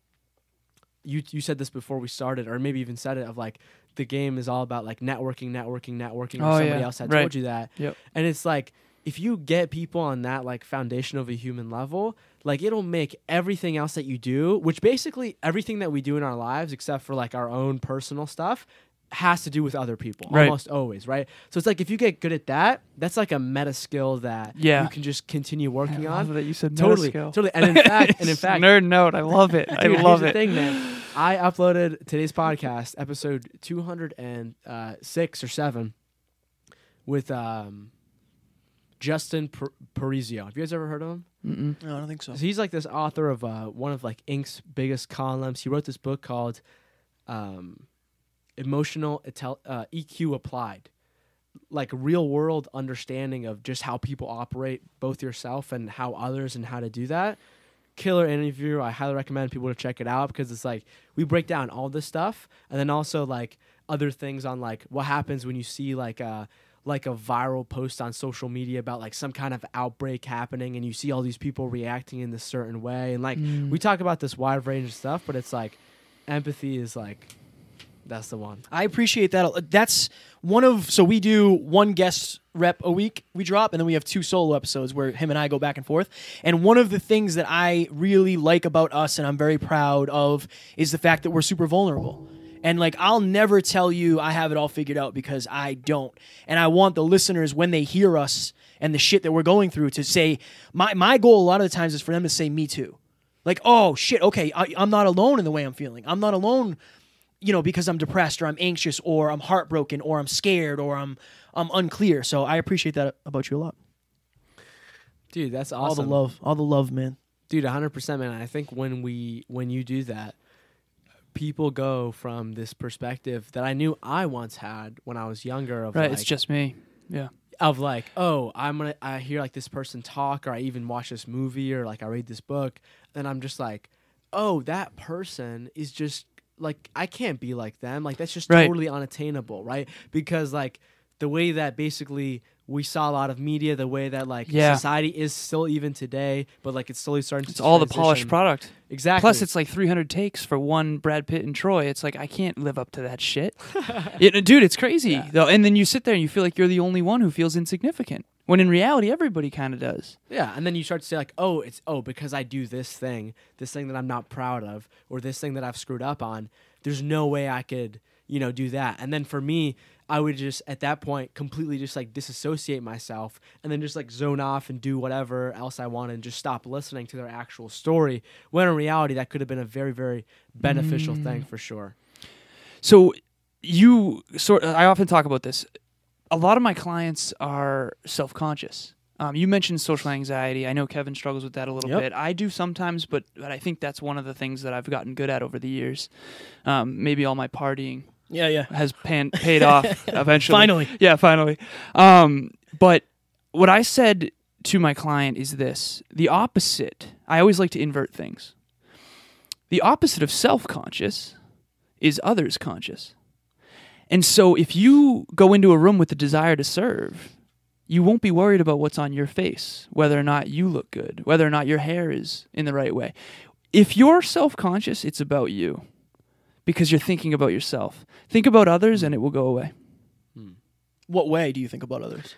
you said this before we started, or maybe even said it, of like the game is all about like networking, or somebody else had told you that. And it's like, if you get people on that like foundation of a human level, like it'll make everything else that you do, which basically everything that we do in our lives except for like our own personal stuff, has to do with other people, almost always, right? So it's like, if you get good at that, that's like a meta skill that you can just continue working on. I love that you said totally. And in fact, nerd note, I love it. Dude, I love here's it. The thing, man. I uploaded today's podcast, episode 206 or 7, with Justin Parizio. Have you guys ever heard of him? No, I don't think so. So he's like this author of one of like Inc.'s biggest columns. He wrote this book called Emotional EQ Applied, like real world understanding of just how people operate, both yourself and how others, and how to do that. Killer interview. I highly recommend people to check it out, because it's like we break down all this stuff, and then also like other things on like what happens when you see like a viral post on social media about like some kind of outbreak happening, and you see all these people reacting in this certain way, and like we talk about this wide range of stuff, but it's like empathy is like, that's the one. I appreciate that. That's one of, so we do one guest rep a week we drop, and then we have 2 solo episodes where him and I go back and forth. And one of the things that I really like about us, and I'm very proud of, is the fact that we're super vulnerable. And like, I'll never tell you I have it all figured out, because I don't. And I want the listeners, when they hear us and the shit that we're going through, to say, my goal a lot of the times is for them to say, me too. Like, oh shit, okay, I'm not alone in the way I'm feeling. I'm not alone, you know, because I'm depressed, or I'm anxious, or I'm heartbroken, or I'm scared, or I'm unclear. So I appreciate that about you a lot. Dude, that's awesome. All the love, man. Dude, 100%, man. I think when you do that, people go from this perspective that I knew I once had when I was younger of right, like, it's just me. Yeah. Of like, oh, I hear like this person talk, or I even watch this movie, or like I read this book, and I'm just like, oh, that person is just like, I can't be like them. Like, that's just totally unattainable, right? Because like the way that basically we saw a lot of media, the way that like society is still even today, but like it's slowly starting to It's all the polished product. Exactly. Plus it's like 300 takes for one Brad Pitt and Troy. It's like, I can't live up to that shit. Dude, it's crazy though. And then you sit there and you feel like you're the only one who feels insignificant, when in reality everybody kind of does. Yeah, and then you start to say like, because I do this thing that I'm not proud of, or this thing that I've screwed up on, there's no way I could, do that. And then for me, I would just at that point completely just like disassociate myself, and then just like zone off and do whatever else I want, and just stop listening to their actual story, when in reality that could have been a very, very beneficial thing for sure. So I often talk about this. A lot of my clients are self-conscious. You mentioned social anxiety. I know Kevin struggles with that a little bit. I do sometimes, but I think that's one of the things that I've gotten good at over the years. Maybe all my partying has paid off eventually. Finally. Yeah, finally. But what I said to my client is this. The opposite, I always like to invert things. The opposite of self-conscious is others conscious. And so if you go into a room with the desire to serve, you won't be worried about what's on your face, whether or not you look good, whether or not your hair is in the right way. If you're self-conscious, it's about you, because you're thinking about yourself. Think about others and it will go away. What way do you think about others?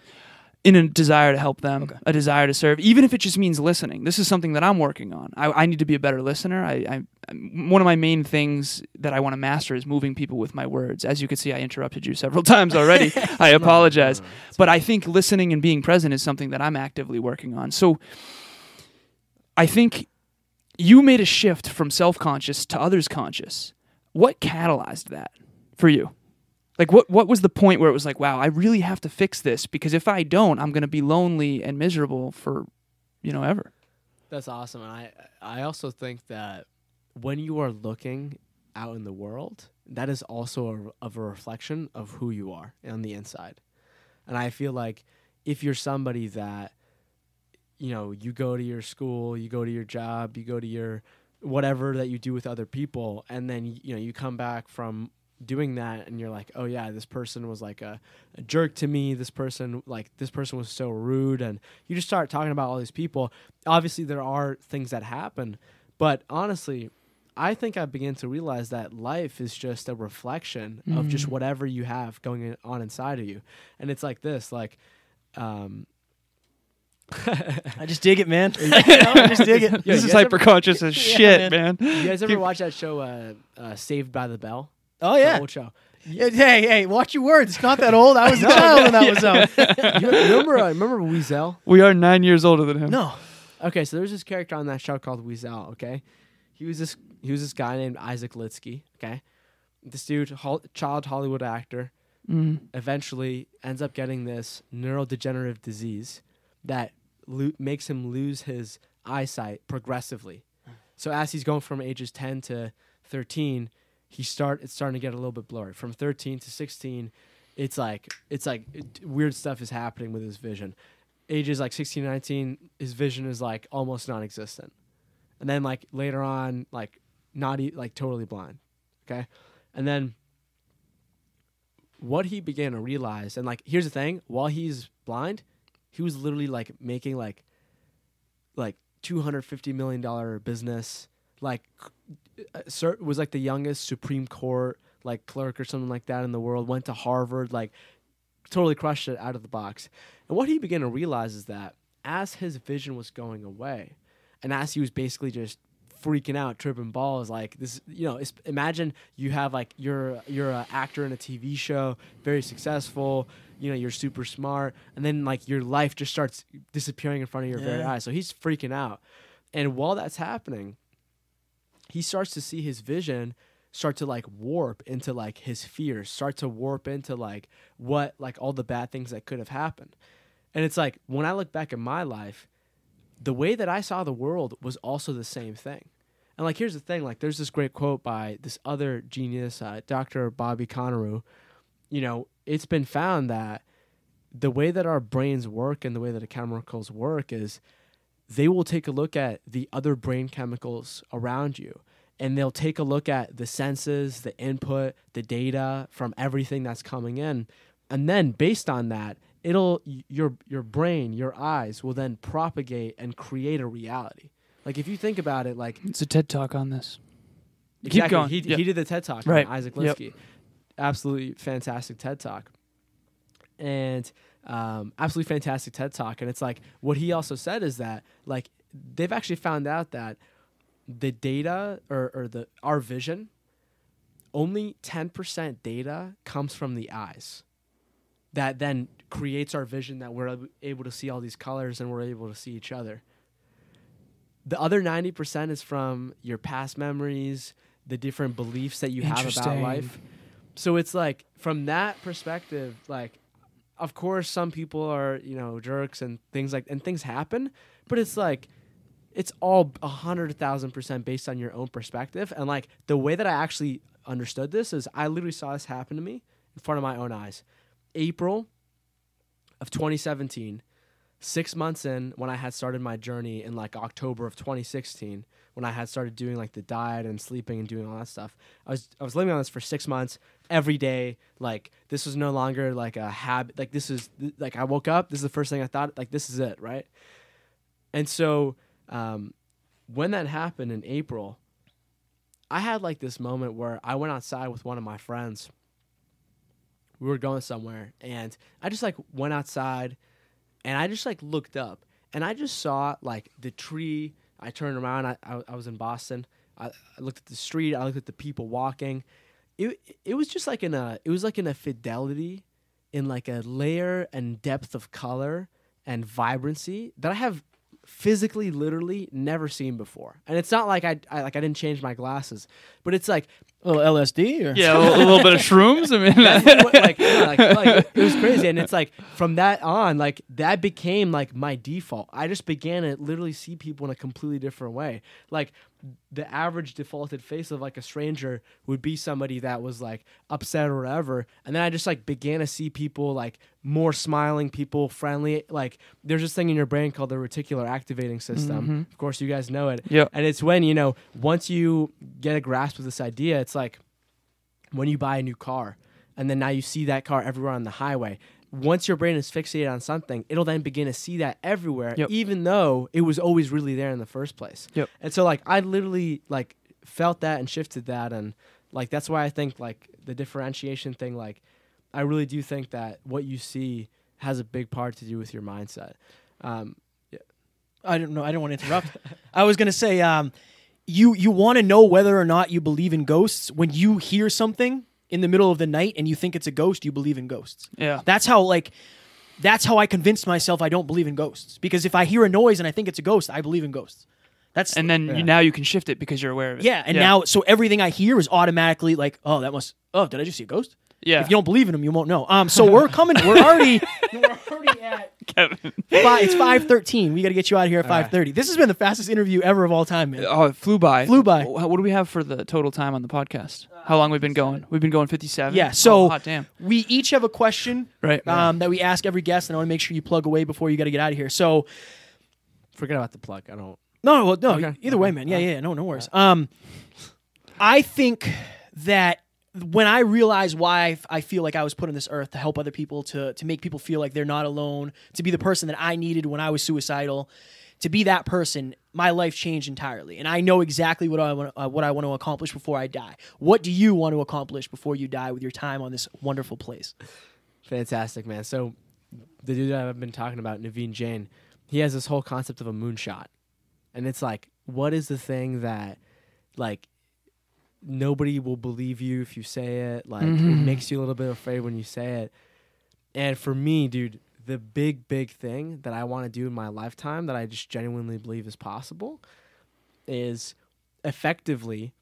In a desire to help them, a desire to serve, even if it just means listening. This is something that I'm working on. I need to be a better listener. one of my main things that I want to master is moving people with my words. As you can see, I interrupted you several times already. I apologize. But I think listening and being present is something that I'm actively working on. So I think you made a shift from self-conscious to others conscious. What catalyzed that for you? Like, what was the point where it was like, wow, I really have to fix this, because if I don't, I'm going to be lonely and miserable for, ever. That's awesome. I also think that when you are looking out in the world, that is also a reflection of who you are on the inside. And I feel like if you're somebody that, you go to your school, you go to your job, you go to your whatever that you do with other people, and then, you come back from doing that and you're like, oh yeah, this person was like a jerk to me, this person was so rude, and you just start talking about all these people. Obviously there are things that happen, but honestly I think I began to realize that life is just a reflection of just whatever you have going on inside of you. And it's like this, like I just dig it, man. I just dig it. This is hyper-conscious as shit, man. You guys ever watch that show Saved by the Bell? Oh yeah, old show. Hey, watch your words. It's not that old. I was a child when that was out. You remember Weasel? We are 9 years older than him. No. Okay, so there's this character on that show called Weasel. Okay, he was this guy named Isaac Litsky. Okay, this dude, child Hollywood actor, eventually ends up getting this neurodegenerative disease that makes him lose his eyesight progressively. So as he's going from ages 10 to 13. It's starting to get a little bit blurry. From 13 to 16, it's like weird stuff is happening with his vision. Ages like 16, 19, his vision is like almost non-existent. And then like later on, like totally blind. Okay? And then what he began to realize, and like here's the thing, while he's blind, he was literally like making like $250 million business, was like the youngest Supreme Court like clerk or something like that in the world, went to Harvard, like totally crushed it out of the box. And what he began to realize is that as his vision was going away, and as he was basically just freaking out, tripping balls, like this, imagine you have like you're an actor in a TV show, very successful, you're super smart, and then like your life just starts disappearing in front of your very eyes. So he's freaking out. And while that's happening, he starts to see his vision start to like warp into like his fears, start to warp into like what, like all the bad things that could have happened. And it's like, when I look back at my life, the way that I saw the world was also the same thing. And like, here's the thing, like there's this great quote by this other genius, Dr. Bobby Conneru. It's been found that the way that our brains work and the way that the chemicals work is they will take a look at the other brain chemicals around you, and they'll take a look at the senses, the input, the data from everything that's coming in. And then based on that, your brain, your eyes will then propagate and create a reality. Like if you think about it, like it's a TED Talk on this. Exactly. Keep going. He did the TED Talk right. on Isaac Litsky. Yep. Absolutely fantastic TED Talk. And absolutely fantastic TED Talk. And it's like, what he also said is that like they've actually found out that the data or our vision, only 10% data comes from the eyes. That then creates our vision, that we're able to see all these colors and we're able to see each other. The other 90% is from your past memories, the different beliefs that you have about life. So it's like, from that perspective, like, of course, some people are, jerks and things happen, but it's like, it's all 100,000% based on your own perspective. And like, the way that I actually understood this is I literally saw this happen to me in front of my own eyes. April of 2017, 6 months in, when I had started my journey in like October of 2016, when I had started doing like the diet and sleeping and doing all that stuff, I was living on this for 6 months every day. Like, this was no longer like a habit. Like, this is like, I woke up, this is the first thing I thought, like, this is it, right? And so when that happened in April, I had like this moment where I went outside with one of my friends. We were going somewhere, and I just like went outside, and I just like looked up, and I just saw like the tree. I turned around. I was in Boston. I looked at the street. I looked at the people walking. It was just like in a fidelity, in like a layer and depth of color and vibrancy that I have physically, literally never seen before. And it's not like I didn't change my glasses, but it's like a little LSD or Yeah, a little bit of shrooms. I mean, like it was crazy. And it's like from that on, like that became like my default. I just began to literally see people in a completely different way. Like the average defaulted face of like a stranger would be somebody that was like upset or whatever. And then I just like began to see people like more smiling people, friendly. Like there's this thing in your brain called the reticular activating system. Of course, you guys know it. Yep. And it's when, you know, once you get a grasp of this idea, it's like when you buy a new car and then now you see that car everywhere on the highway. Once your brain is fixated on something, it'll then begin to see that everywhere, even though it was always really there in the first place. Yep. And so, like, I literally, like, felt that and shifted that. And, like, that's why I think, like, the differentiation thing, like, I really do think that what you see has a big part to do with your mindset. I don't know. I don't want to interrupt. I was going to say, you want to know whether or not you believe in ghosts when you hear something in the middle of the night and you think it's a ghost, you believe in ghosts. Yeah. That's how I convinced myself I don't believe in ghosts. Because if I hear a noise and I think it's a ghost, I believe in ghosts. And then now you can shift it because you're aware of it. Yeah, and now, so everything I hear is automatically like, did I just see a ghost? Yeah. If you don't believe in them, you won't know. So we're already at Kevin. it's 5:13. We got to get you out of here at 5:30. This has been the fastest interview ever of all time, man. Oh, it flew by. What do we have for the total time on the podcast? How long we've been going? We've been going 57. Yeah, so hot damn. We each have a question Right. that we ask every guest, and I want to make sure you plug away before you got to get out of here. So Forget about the plug. I don't. no, Okay. Either way, man. Yeah, no worries. I think that when I realized why I feel like I was put on this earth to help other people, to make people feel like they're not alone, to be the person that I needed when I was suicidal, to be that person, my life changed entirely. And I know exactly what I want to accomplish before I die. What do you want to accomplish before you die with your time on this wonderful place? Fantastic, man. So the dude that I've been talking about, Naveen Jain, he has this whole concept of a moonshot. And it's like, what is the thing that, like, nobody will believe you if you say it? Like, it makes you a little bit afraid when you say it. And for me, dude, the big thing that I want to do in my lifetime that I just genuinely believe is possible is effectively,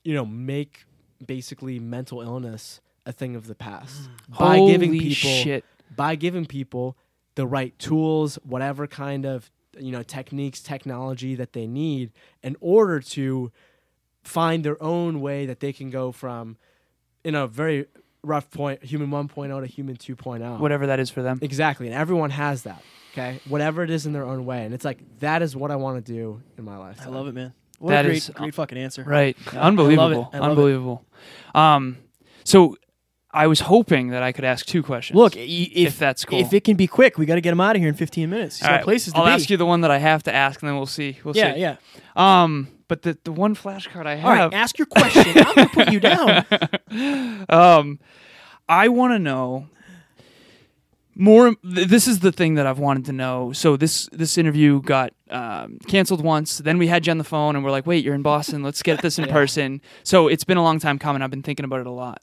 make basically mental illness a thing of the past by giving people the right tools, whatever kind of techniques, technology that they need in order to find their own way that they can go from, in a very rough point, human 1.0 to human 2.0. Whatever that is for them. Exactly. And everyone has that. Okay. Whatever it is in their own way. And it's like, that is what I want to do in my life. I love it, man. What a great fucking answer. Right. Unbelievable. I love Unbelievable. So I was hoping that I could ask two questions. Look, if that's cool. If it can be quick, we got to get them out of here in 15 minutes. All right. Places to I'll be. ask you the one that I have to ask, and then we'll see. Yeah. But the one flashcard I have. All right, ask your question. I'm going to put you down. I want to know more. This is the thing that I've wanted to know. So this interview got canceled once. Then we had you on the phone, and we're like, wait, you're in Boston. Let's get this in person. So it's been a long time coming. I've been thinking about it a lot.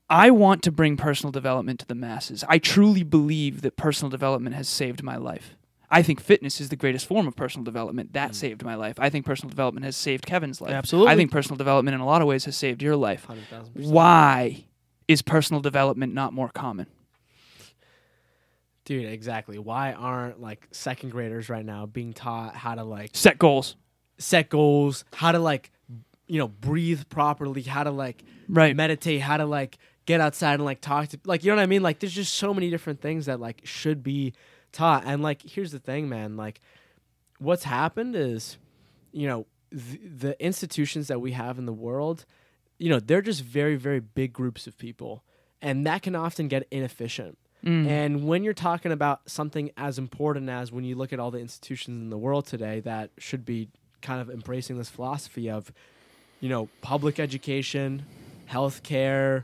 I want to bring personal development to the masses. I truly believe that personal development has saved my life. I think fitness is the greatest form of personal development. That saved my life. I think personal development has saved Kevin's life. Absolutely. I think personal development in a lot of ways has saved your life. 100,000%. Why is personal development not more common? Dude, exactly. Why aren't like second graders right now being taught how to like set goals, how to like, breathe properly, how to like right, meditate, how to like get outside and like talk to, like, you know what I mean? Like, there's just so many different things that like should be taught. And like, here's the thing, man, like what's happened is, the institutions that we have in the world, they're just very, very big groups of people, and that can often get inefficient. And when you're talking about something as important as when you look at all the institutions in the world today that should be kind of embracing this philosophy of, public education, healthcare,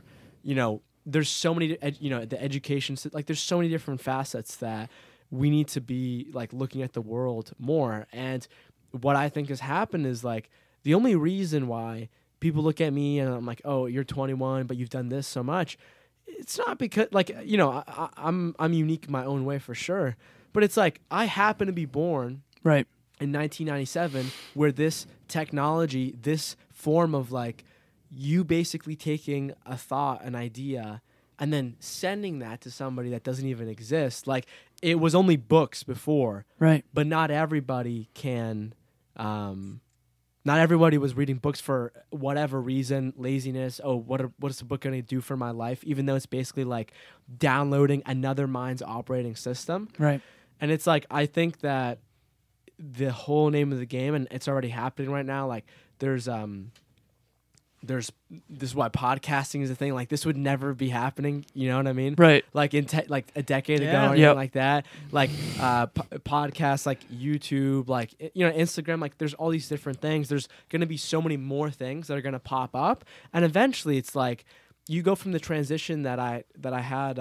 there's so many, the education, like there's so many different facets that we need to be like looking at the world more. And what I think has happened is like the only reason why people look at me and I'm like, oh, you're 21, but you've done this so much. It's not because like, I'm unique in my own way for sure. But it's like I happen to be born Right. in 1997 where this technology, this form of like you basically taking a thought, an idea, and then sending that to somebody that doesn't even exist. Like it was only books before. Right. But not everybody can, not everybody was reading books for whatever reason, laziness. Oh, what's the book going to do for my life? Even though it's basically like downloading another mind's operating system. Right. And it's like, I think that the whole name of the game, and it's already happening right now. Like this is why podcasting is a thing. Like this would never be happening. You know what I mean? Right. Like like a decade ago, or Yep. anything like that. Like podcasts, like YouTube, like Instagram. Like there's all these different things. There's gonna be so many more things that are gonna pop up, and eventually it's like you go from the transition that I had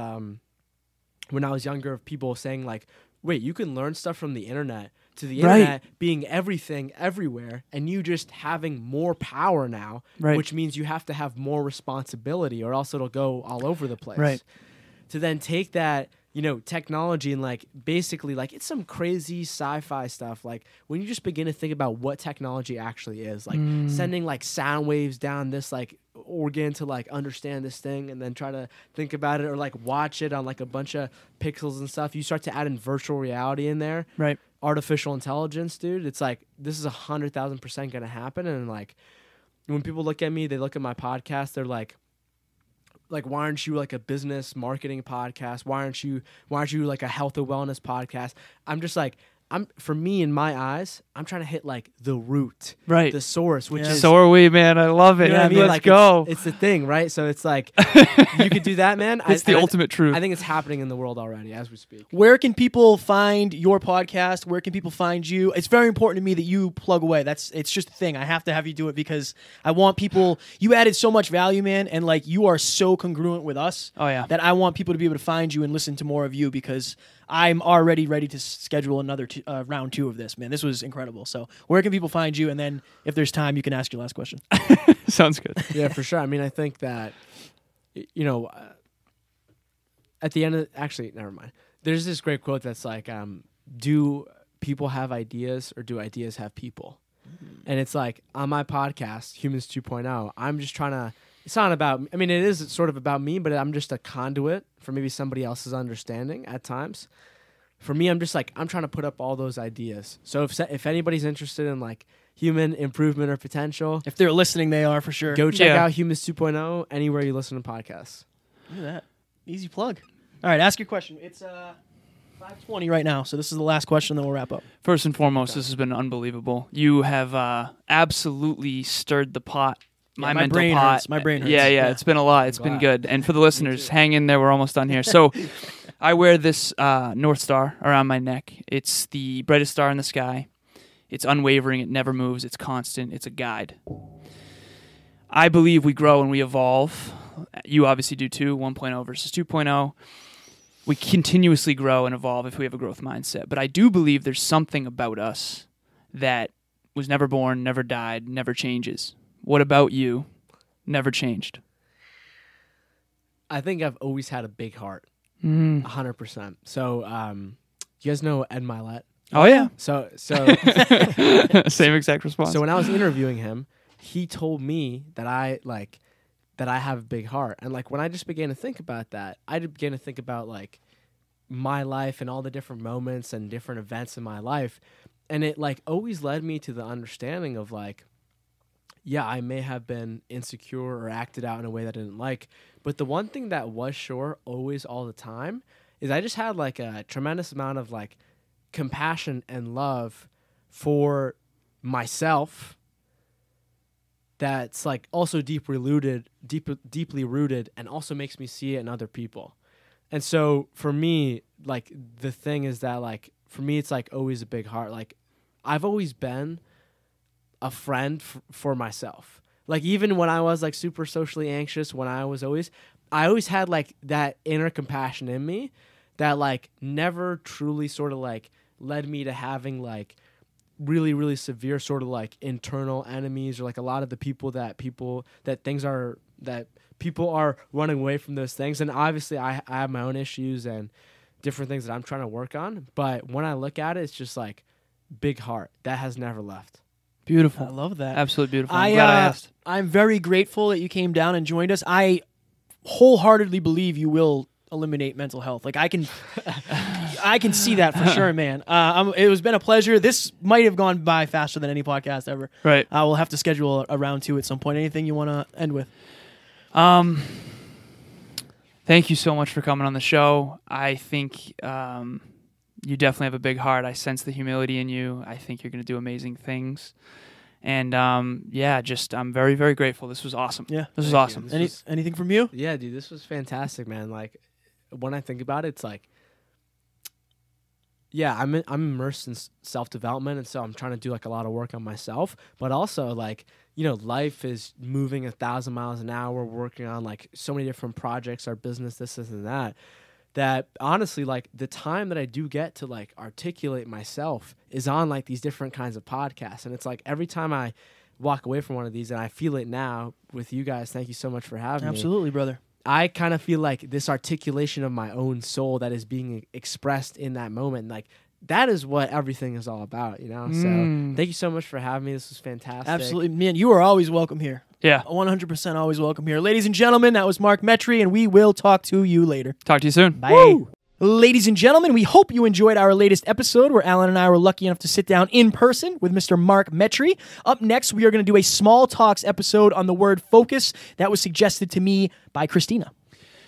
when I was younger of people saying like, wait, you can learn stuff from the internet, to the Right. internet being everything everywhere, and you just having more power now, Right. which means you have to have more responsibility or else it'll go all over the place. Right. To then take that, technology and like basically like it's some crazy sci-fi stuff. Like when you just begin to think about what technology actually is, like sending like sound waves down this like organ to like understand this thing and then try to think about it or like watch it on like a bunch of pixels and stuff. You start to add in virtual reality in there. Right. Artificial intelligence, dude. It's like this is 100,000% gonna happen. And like when people look at me, they look at my podcast, they're like, why aren't you like a business marketing podcast? Why aren't you like a health and wellness podcast? I'm just like, for me in my eyes, I'm trying to hit like the root, Right. the source, which is So are we, man. I love it. you know what I mean? Let's Like, go. It's the thing, right? So it's like you could do that, man. It's the ultimate truth. I think it's happening in the world already as we speak. Where can people find your podcast? Where can people find you? It's very important to me that you plug away. It's just a thing. I have to have you do it because I want people. You added so much value, man, and like you are so congruent with us. Oh, yeah. That I want people to be able to find you and listen to more of you because I'm already ready to schedule another round 2 of this, man. This was incredible. So where can people find you? And then if there's time, you can ask your last question. Sounds good. Yeah, for sure. I mean, I think that at the end of actually, never mind. There's this great quote that's like, do people have ideas or do ideas have people? And it's like on my podcast, Humans 2.0, I'm just trying to, it's not about, I mean, it is sort of about me, but I'm just a conduit for maybe somebody else's understanding at times. For me, I'm just like, I'm trying to put up all those ideas. So if anybody's interested in like human improvement or potential, If they're listening, they are for sure. go check Yeah. out Humans 2.0 anywhere you listen to podcasts. Look at that. Easy plug. All right, ask your question. It's 5:20 right now, so this is the last question, then we'll wrap up. First and foremost, this has been unbelievable. You have absolutely stirred the pot. My mental brain pot. hurts. My brain hurts. Yeah, Yeah. it's been a lot. It's been good. And for the listeners, hang in there. We're almost done here. So I wear this North Star around my neck. It's the brightest star in the sky. It's unwavering. It never moves. It's constant. It's a guide. I believe we grow and we evolve. You obviously do too, 1.0 versus 2.0. We continuously grow and evolve if we have a growth mindset. But I do believe there's something about us that was never born, never died, never changes. What about you? Never changed. I think I've always had a big heart, 100%. So, you guys know Ed Milet? Oh, yeah. So Same exact response. So when I was interviewing him, he told me that I have a big heart. And like when I just began to think about that, I began to think about like my life and all the different moments and different events in my life. And it like always led me to the understanding of like, yeah, I may have been insecure or acted out in a way that I didn't like. But the one thing that was sure always all the time is I just had like a tremendous amount of like compassion and love for myself that's like also deeply rooted and also makes me see it in other people. And so for me, like the thing is that like for me it's like always a big heart. Like I've always been a friend for myself. Like even when I was like super socially anxious, I always had like that inner compassion in me that like never truly sort of like led me to having like really, really severe sort of like internal enemies, or like a lot of the people that people are running away from those things. And obviously I have my own issues and different things that I'm trying to work on. But when I look at it, it's just like big heart that has never left. Beautiful. I love that. Absolutely beautiful. I'm glad I asked. I'm very grateful that you came down and joined us. I wholeheartedly believe you will eliminate mental health. Like I can see that for sure, man. It has been a pleasure. This might have gone by faster than any podcast ever. Right. We'll have to schedule a round 2 at some point. Anything you want to end with? Thank you so much for coming on the show. I think you definitely have a big heart. I sense the humility in you. I think you're going to do amazing things. And I'm very, very grateful. This was awesome. Yeah. This was awesome. Anything from you? Yeah, dude, this was fantastic, man. Like when I think about it, it's like, yeah, I'm immersed in self-development, and so I'm trying to do like a lot of work on myself, but also like, you know, life is moving 1,000 miles an hour, working on like so many different projects, our business, this and that, that honestly, like the time that I do get to like articulate myself is on like these different kinds of podcasts. And it's like every time I walk away from one of these, and I feel it now with you guys, thank you so much for having me. Absolutely, brother. I kind of feel like this articulation of my own soul that is being expressed in that moment, like that is what everything is all about, you know? So thank you so much for having me. This was fantastic. Absolutely. Man, you are always welcome here. Yeah. 100% always welcome here. Ladies and gentlemen, that was Mark Metry, and we will talk to you later. Talk to you soon. Bye. Woo! Ladies and gentlemen, we hope you enjoyed our latest episode where Alan and I were lucky enough to sit down in person with Mr. Mark Metry. Up next, we are going to do a small talks episode on the word focus that was suggested to me by Christina.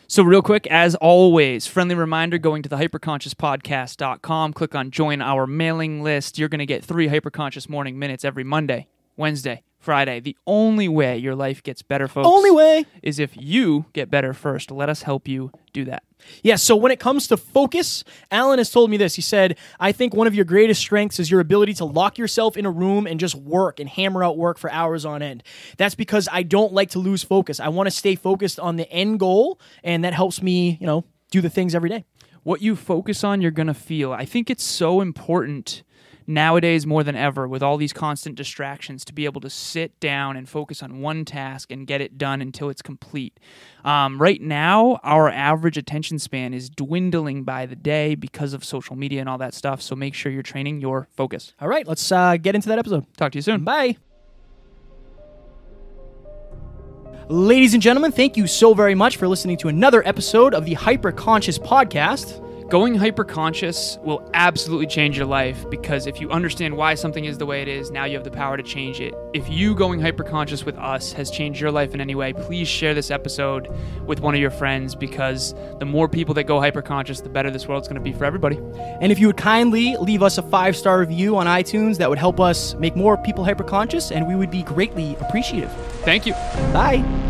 So real quick, as always, friendly reminder, going to the hyperconsciouspodcast.com, click on join our mailing list. You're going to get 3 Hyperconscious Morning Minutes every Monday, Wednesday, Friday. The only way your life gets better, folks, Only way is if you get better first. Let us help you do that. Yeah, so when it comes to focus, Alan has told me this. He said, I think one of your greatest strengths is your ability to lock yourself in a room and just work and hammer out work for hours on end. That's because I don't like to lose focus. I want to stay focused on the end goal, and that helps me, you know, do the things every day. What you focus on, you're going to feel. I think it's so important nowadays more than ever with all these constant distractions to be able to sit down and focus on one task and get it done until it's complete. Right now, our average attention span is dwindling by the day because of social media and all that stuff, so make sure you're training your focus. All right, let's get into that episode. Talk to you soon. Bye. Ladies and gentlemen, thank you so very much for listening to another episode of the Hyperconscious Podcast. Going hyperconscious will absolutely change your life, because if you understand why something is the way it is, now you have the power to change it. If you going hyperconscious with us has changed your life in any way, please share this episode with one of your friends, because the more people that go hyperconscious, the better this world's going to be for everybody. And if you would kindly leave us a 5-star review on iTunes, that would help us make more people hyperconscious, and we would be greatly appreciative. Thank you. Bye.